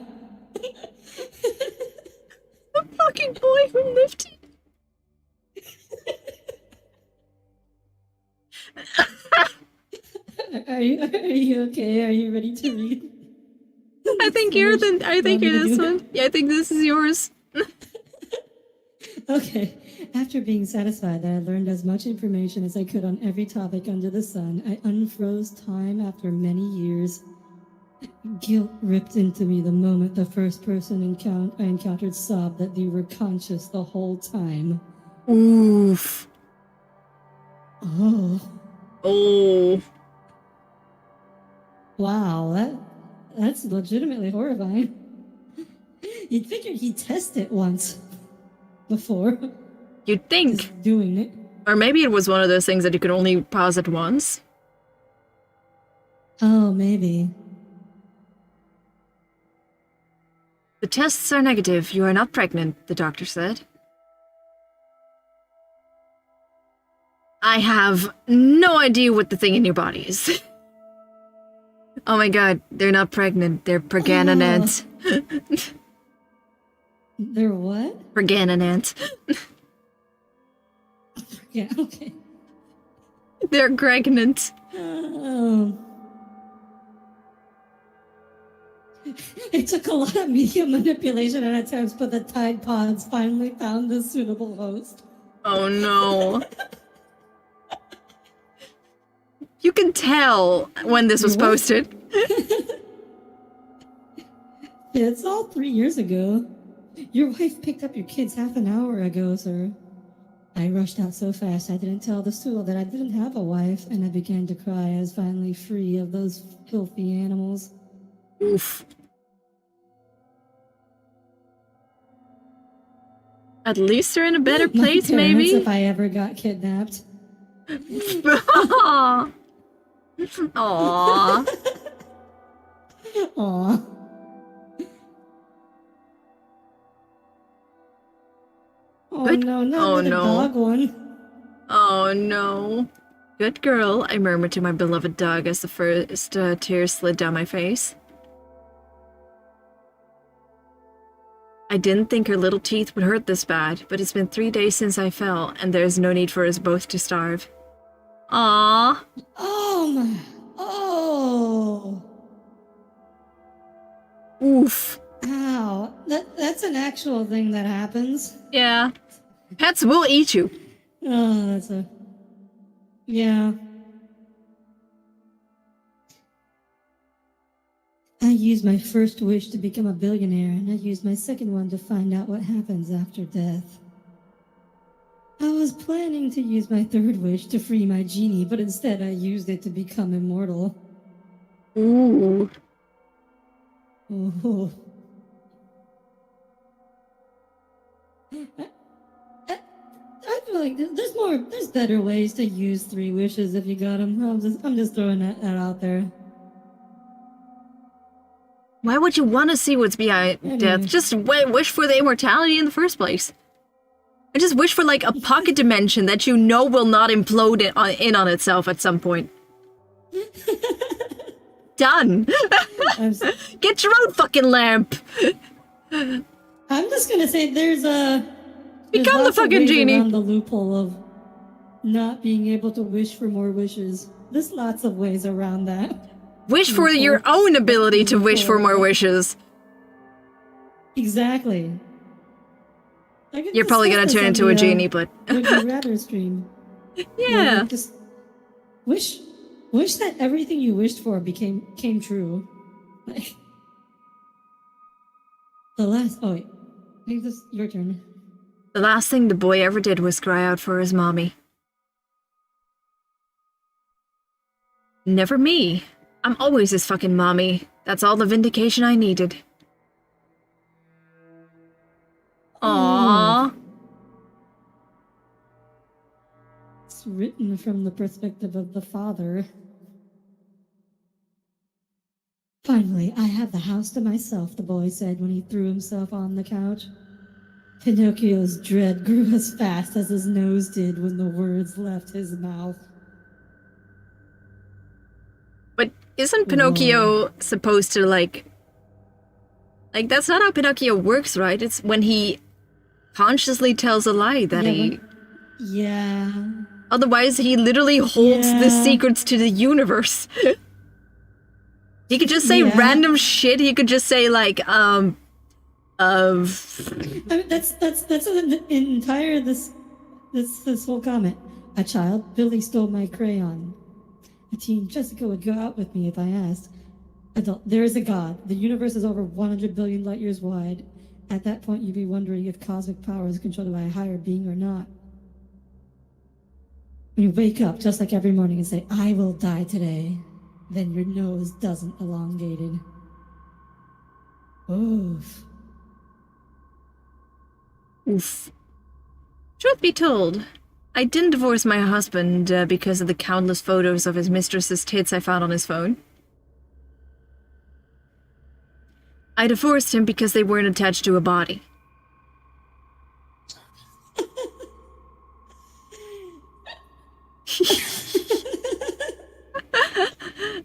The fucking boy who lifted. Are you okay? Are you ready to read? I think you're this one. Yeah, I think this is yours. Okay. After being satisfied that I learned as much information as I could on every topic under the sun, I unfroze time after many years. Guilt ripped into me the moment the first person I encountered sobbed that they were conscious the whole time. Oof. Oh. Oh. Wow, that's legitimately horrifying. You'd figured he'd test it once before. You'd think. Just doing it. Or maybe it was one of those things that you could only pause it once. Oh, maybe. The tests are negative. You are not pregnant, the doctor said. I have no idea what the thing in your body is. Oh my god, they're not pregnant. They're pregnant. They're what? Pregnant. Yeah, okay. They're pregnant. Oh. It took a lot of media manipulation and attempts, but the Tide Pods finally found the suitable host. Oh no. You can tell when this was posted. It's all 3 years ago. Your wife picked up your kids half an hour ago, sir. I rushed out so fast I didn't tell the stool that I didn't have a wife, and I began to cry. I was finally free of those filthy animals. Oof. At least they're in a better place, My parents, maybe? if I ever got kidnapped. Aww. Aww. Aw. Oh Good- no, not oh, another no. dog one. Oh no. Good girl, I murmured to my beloved dog as the first tears slid down my face. I didn't think her little teeth would hurt this bad, but it's been 3 days since I fell, and there's no need for us both to starve. Aww. Oh my. Oh. Oof. Ow. That's an actual thing that happens. Yeah. Pets will eat you. Oh, that's a... Yeah. I used my first wish to become a billionaire, and I used my second one to find out what happens after death. I was planning to use my third wish to free my genie, but instead I used it to become immortal. Ooh. Oh. I feel like there's better ways to use 3 wishes if you got them. I'm just throwing that out there. Why would you want to see what's behind death? Just wish for the immortality in the first place. I just wish for like a pocket dimension that you know will not implode in on itself at some point. Done. Get your own fucking lamp. I'm just gonna say there's Become the lots of fucking ways genie. around the loophole of not being able to wish for more wishes. There's lots of ways around that. Wish for your own ability to wish for more wishes. Exactly. You're probably gonna turn into a genie, but Would you rather stream? yeah. Like, just wish Wish that everything you wished for came true. Like, the last. Oh wait, I think this your turn. The last thing the boy ever did was cry out for his mommy. Never me. I'm always his fucking mommy. That's all the vindication I needed. Aww. It's written from the perspective of the father. Finally, I have the house to myself, the boy said when he threw himself on the couch. Pinocchio's dread grew as fast as his nose did when the words left his mouth. But isn't Pinocchio supposed to, like, that's not how Pinocchio works, right? It's when he consciously tells a lie that Yeah. Otherwise, he literally holds the secrets to the universe. He could just say random shit. He could just say, like, I mean, that's an entire this whole comment. A child, Billy stole my crayon. A teen, Jessica would go out with me if I asked. Adult, there is a God. The universe is over 100 billion light years wide. At that point, you'd be wondering if cosmic power is controlled by a higher being or not. When you wake up, just like every morning, and say, I will die today, then your nose doesn't elongated. Oof. Oof. Truth be told, I didn't divorce my husband because of the countless photos of his mistress's tits I found on his phone. I divorced him because they weren't attached to a body.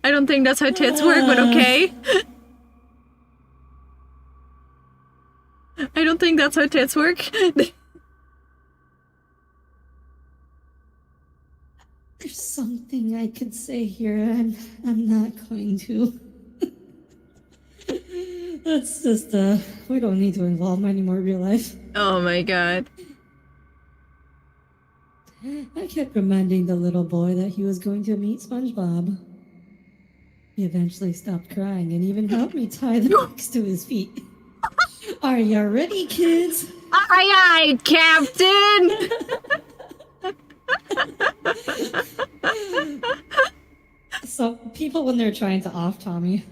I don't think that's how tits work, but okay. I don't think that's how tits work. There's something I could say here. I'm not going to. That's just, we don't need to involve any more real life. Oh my god. I kept reminding the little boy that he was going to meet SpongeBob. He eventually stopped crying and even helped me tie the box to his feet. Are you ready, kids? Aye, aye, Captain! So, people when they're trying to off Tommy.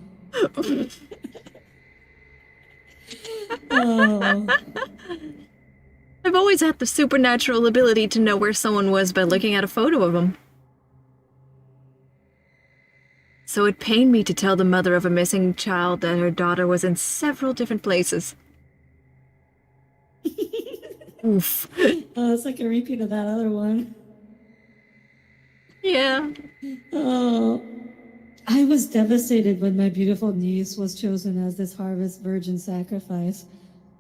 Oh. I've always had the supernatural ability to know where someone was by looking at a photo of them. So it pained me to tell the mother of a missing child that her daughter was in several different places. Oof. Oh, it's like a repeat of that other one. Yeah. Oh. I was devastated when my beautiful niece was chosen as this harvest virgin sacrifice.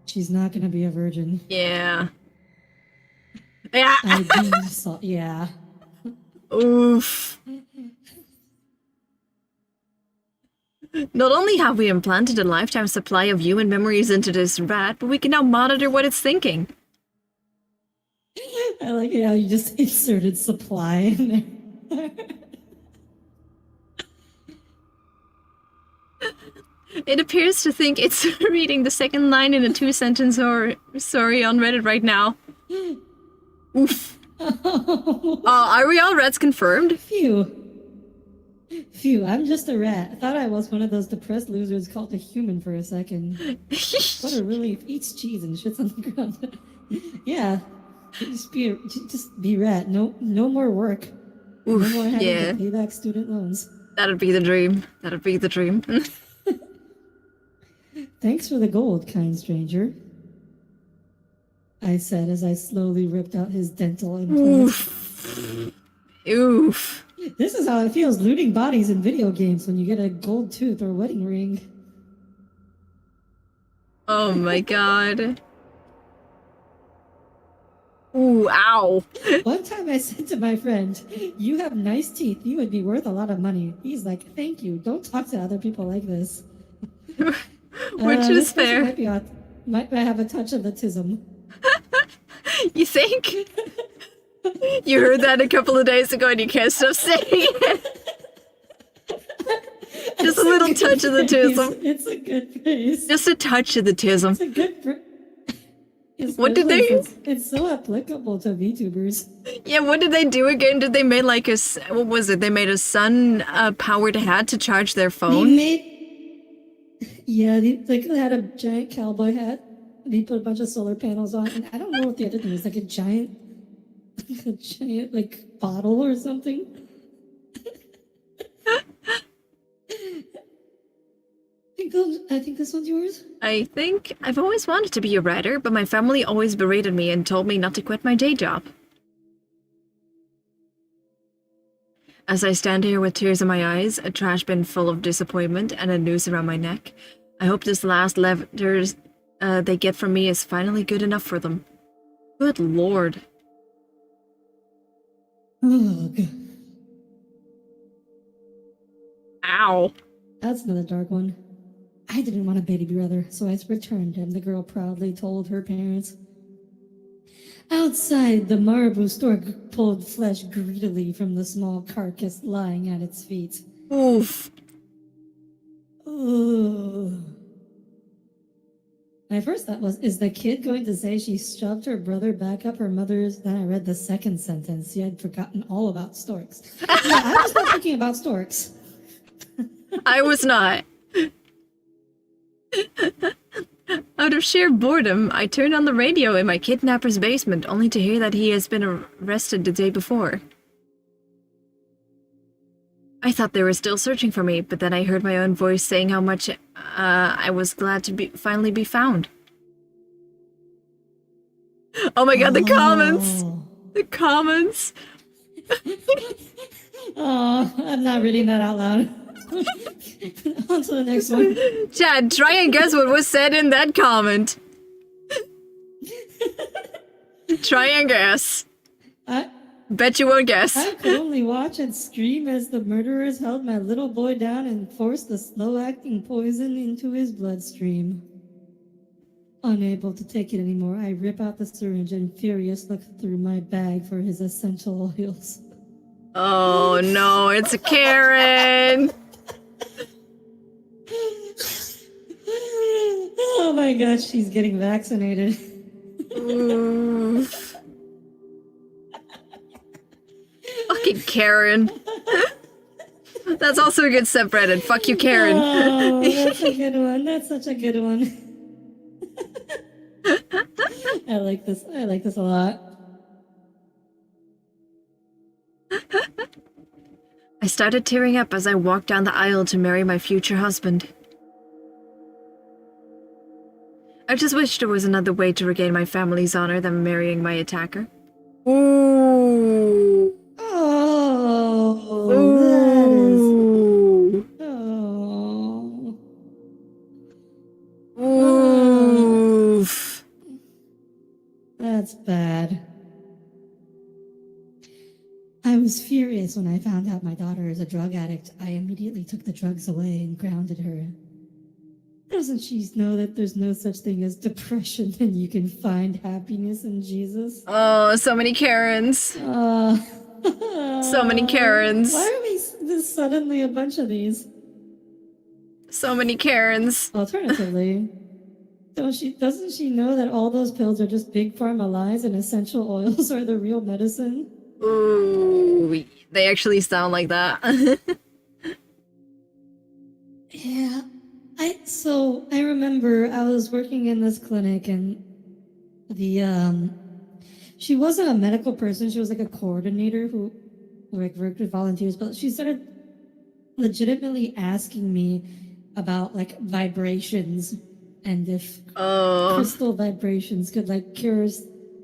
She's not gonna be a virgin. Yeah. Yeah. Yeah. Oof. Not only have we implanted a lifetime supply of human memories into this rat, but we can now monitor what it's thinking. I like it how you just inserted supply in there. It appears to think it's reading the second line in a two-sentence story on Reddit right now. Oof. Are we all rats confirmed? Phew, I'm just a rat. I thought I was one of those depressed losers called a human for a second. What a relief. Eats cheese and shits on the ground. Yeah. Just be rat. No more work. Oof, no more having yeah. to pay back student loans. That'd be the dream. That'd be the dream. Thanks for the gold, kind stranger, I said as I slowly ripped out his dental implants. Oof. This is how it feels looting bodies in video games when you get a gold tooth or wedding ring. Oh my god. Ooh, ow. One time I said to my friend, you have nice teeth, you would be worth a lot of money. He's like, thank you, don't talk to other people like this. Which is fair. Might have a touch of autism. You think? You heard that a couple of days ago and you can't stop saying it. Just a little touch of the tism. It's a good phrase. Just a touch of the tism. It's a good phrase. What did they? It's so applicable to VTubers. Yeah, what did they do again? Did they make like a, what was it? They made a sun powered hat to charge their phone? They had a giant cowboy hat. They put a bunch of solar panels on, and I don't know what the other thing was, like a giant like bottle or something. I think this one's yours. I think I've always wanted to be a writer, but my family always berated me and told me not to quit my day job. As I stand here with tears in my eyes, a trash bin full of disappointment, and a noose around my neck, I hope this last letter they get from me is finally good enough for them. Good lord. Ugh. Ow. That's another dark one. I didn't want a baby brother, so I returned him, the girl proudly told her parents. Outside, the Marabou stork pulled flesh greedily from the small carcass lying at its feet. Oof. Ugh. My first thought was, is the kid going to say she shoved her brother back up her mother's? Then I read the second sentence. She had forgotten all about storks. Yeah, I was not thinking about storks. I was not. Out of sheer boredom, I turned on the radio in my kidnapper's basement, only to hear that he has been arrested the day before. I thought they were still searching for me, but then I heard my own voice saying how much I was glad to finally be found. Oh my god, the comments! The comments! Oh, I'm not reading that out loud. On to the next one. Chad, try and guess what was said in that comment. Try and guess. Bet you won't guess. I could only watch and scream as the murderers held my little boy down and forced the slow-acting poison into his bloodstream. Unable to take it anymore, I rip out the syringe and furious look through my bag for his essential oils. Oh no, it's a Karen! Oh my gosh, she's getting vaccinated. Oof. Fucking Karen. That's also a good subreddit. Fuck you, Karen. Oh, that's a good one. That's such a good one. I like this. I like this a lot. I started tearing up as I walked down the aisle to marry my future husband. I just wish there was another way to regain my family's honor than marrying my attacker. Ooh. Oh. Ooh. That is... Oh. Oof. That's bad. I was furious when I found out my daughter is a drug addict. I immediately took the drugs away and grounded her. Doesn't she know that there's no such thing as depression and you can find happiness in Jesus? Oh, so many Karens. So many Karens. Why are we this suddenly a bunch of these? So many Karens. Alternatively, doesn't she know that all those pills are just big pharma lies and essential oils are the real medicine? Ooh, they actually sound like that. Yeah. I remember I was working in this clinic and she wasn't a medical person, she was like a coordinator who like worked with volunteers, but she started legitimately asking me about like vibrations and if crystal vibrations could like cure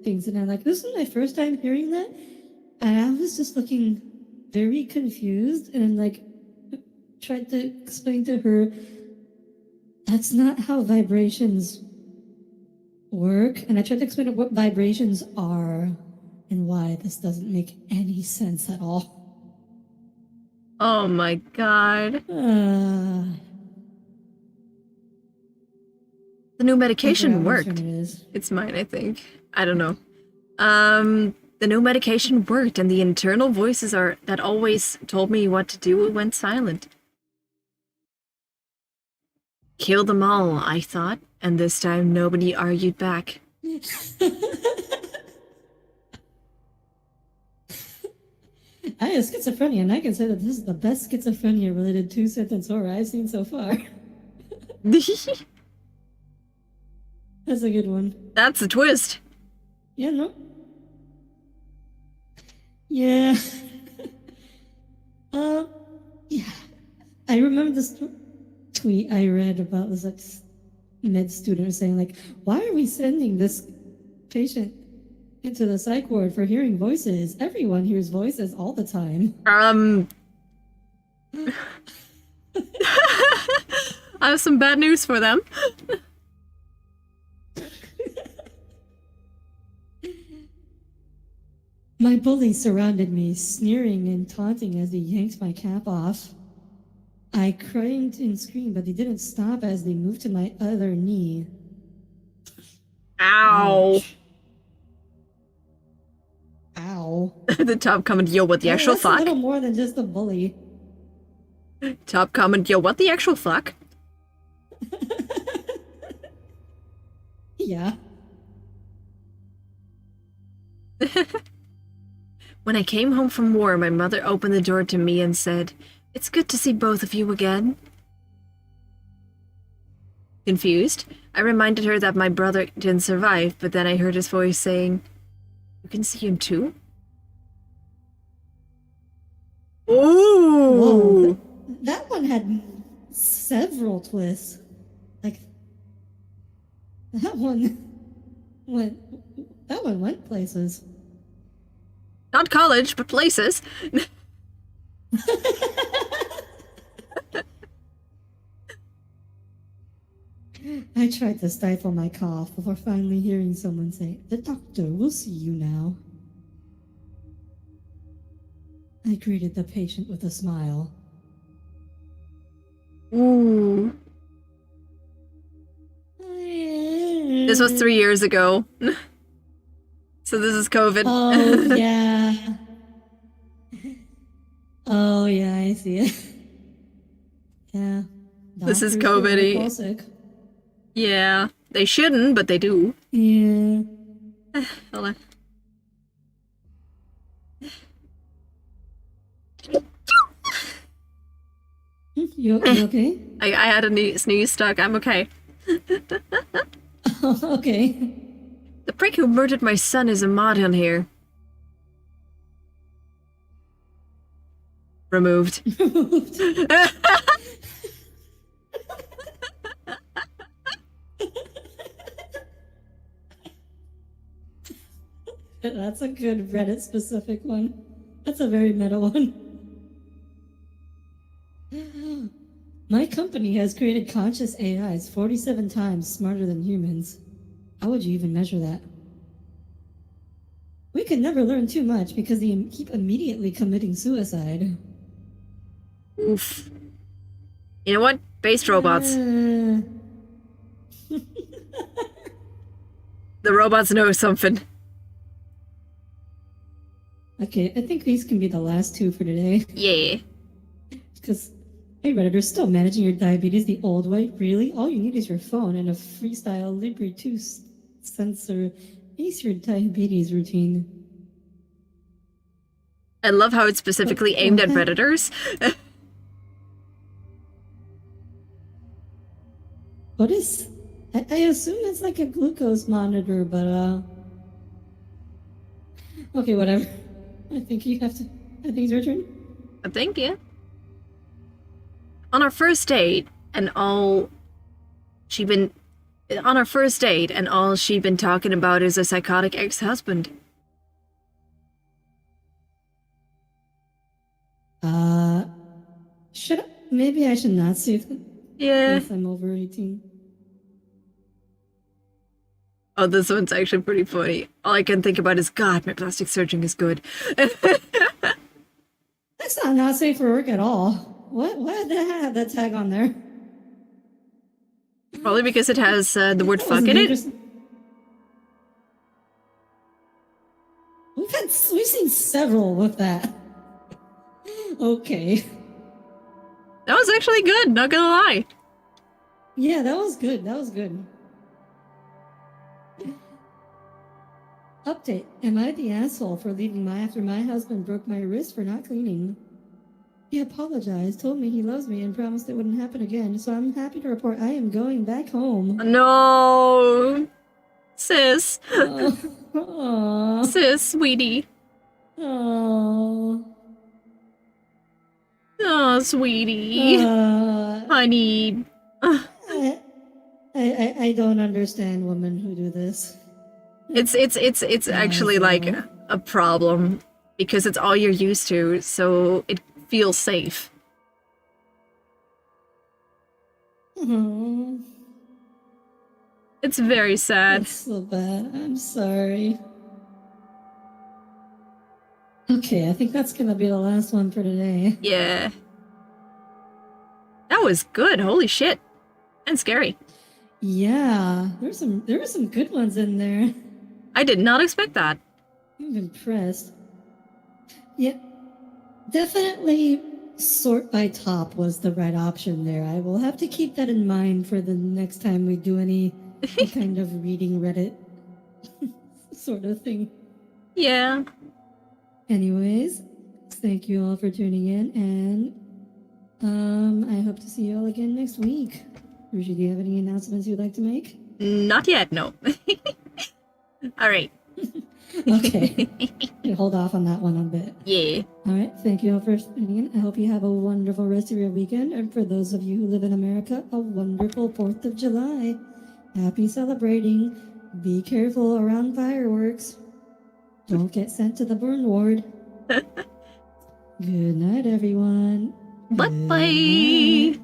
things, and I'm like, this is my first time hearing that, and I was just looking very confused and like tried to explain to her that's not how vibrations work. And I tried to explain what vibrations are and why this doesn't make any sense at all. Oh my god. The new medication worked. It It's mine, I think. I don't know. The new medication worked, and the internal voices that always told me what to do went silent. Kill them all, I thought, and this time nobody argued back. I have schizophrenia, and I can say that this is the best schizophrenia-related two-sentence horror I've seen so far. That's a good one. That's a twist. Yeah, no? Yeah. Yeah. I remember this tweet I read about this like med student saying like, why are we sending this patient into the psych ward for hearing voices? Everyone hears voices all the time. I have some bad news for them. My bully surrounded me, sneering and taunting as he yanked my cap off. I cried and screamed, but they didn't stop as they moved to my other knee. Ow. Ouch. Ow. The top comment, yo, what the actual that's fuck? a little more than just a bully. Top comment, yo, what the actual fuck? Yeah. When I came home from war, my mother opened the door to me and said, "It's good to see both of you again." Confused, I reminded her that my brother didn't survive, but then I heard his voice saying, "You can see him too?" Ooh! Whoa. That one had several twists. Like, that one went places. Not college, but places. I tried to stifle my cough before finally hearing someone say, "The doctor will see you now." I greeted the patient with a smile. Ooh. This was 3 years ago. So this is COVID. Oh, yeah. Oh, yeah, I see it. Yeah. This is Doctors COVID-y. get sick. Yeah. They shouldn't, but they do. Yeah. Hold on. You okay? I had a sneeze stuck. I'm okay. Okay. The prick who murdered my son is a mod on here. Removed. That's a good Reddit specific one. That's a very meta one. My company has created conscious AIs 47 times smarter than humans. How would you even measure that? We could never learn too much because they keep immediately committing suicide. Oof. You know what? Based robots. Uh, The robots know something. Okay, I think these can be the last two for today. Yeah. Because, hey Redditor, still managing your diabetes the old way? Really? All you need is your phone and a Freestyle Libre 2 sensor. Ace your diabetes routine. I love how it's specifically aimed at Redditors. What is... I assume it's like a glucose monitor, but, okay, whatever. I think you have to... I think it's your turn. I think, yeah. On our first date, and all she'd been talking about is a psychotic ex-husband. Maybe I should not say that. Yeah. If I'm over 18. Oh, this one's actually pretty funny. All I can think about is, God, my plastic surgeon is good. That's not safe for work at all. Why did they have that tag on there? Probably because it has the word fuck in it. We've seen several with that. Okay. That was actually good, not gonna lie. Yeah, that was good. That was good. Update. Am I the asshole for leaving after my husband broke my wrist for not cleaning? He apologized, told me he loves me, and promised it wouldn't happen again, so I'm happy to report I am going back home. No. Sis. Aww. Sis, sweetie. Aww. Oh, sweetie. Honey. I don't understand women who do this. It's actually like a problem because it's all you're used to, so it feels safe. Aww. It's very sad. That's so bad. I'm sorry. Okay, I think that's gonna be the last one for today. Yeah. That was good. Holy shit. And scary. Yeah, there were some good ones in there. I did not expect that. I'm impressed. Yeah, definitely sort by top was the right option there. I will have to keep that in mind for the next time we do any kind of reading Reddit sort of thing. Yeah. Anyways, thank you all for tuning in, and I hope to see you all again next week. Rushi, do you have any announcements you'd like to make? Not yet, no. All right. Okay. Hold off on that one a bit. Yeah. All right. Thank you all for tuning in. I hope you have a wonderful rest of your weekend. And for those of you who live in America, a wonderful 4th of July. Happy celebrating. Be careful around fireworks. Don't get sent to the burn ward. Good night, everyone. Bye-bye.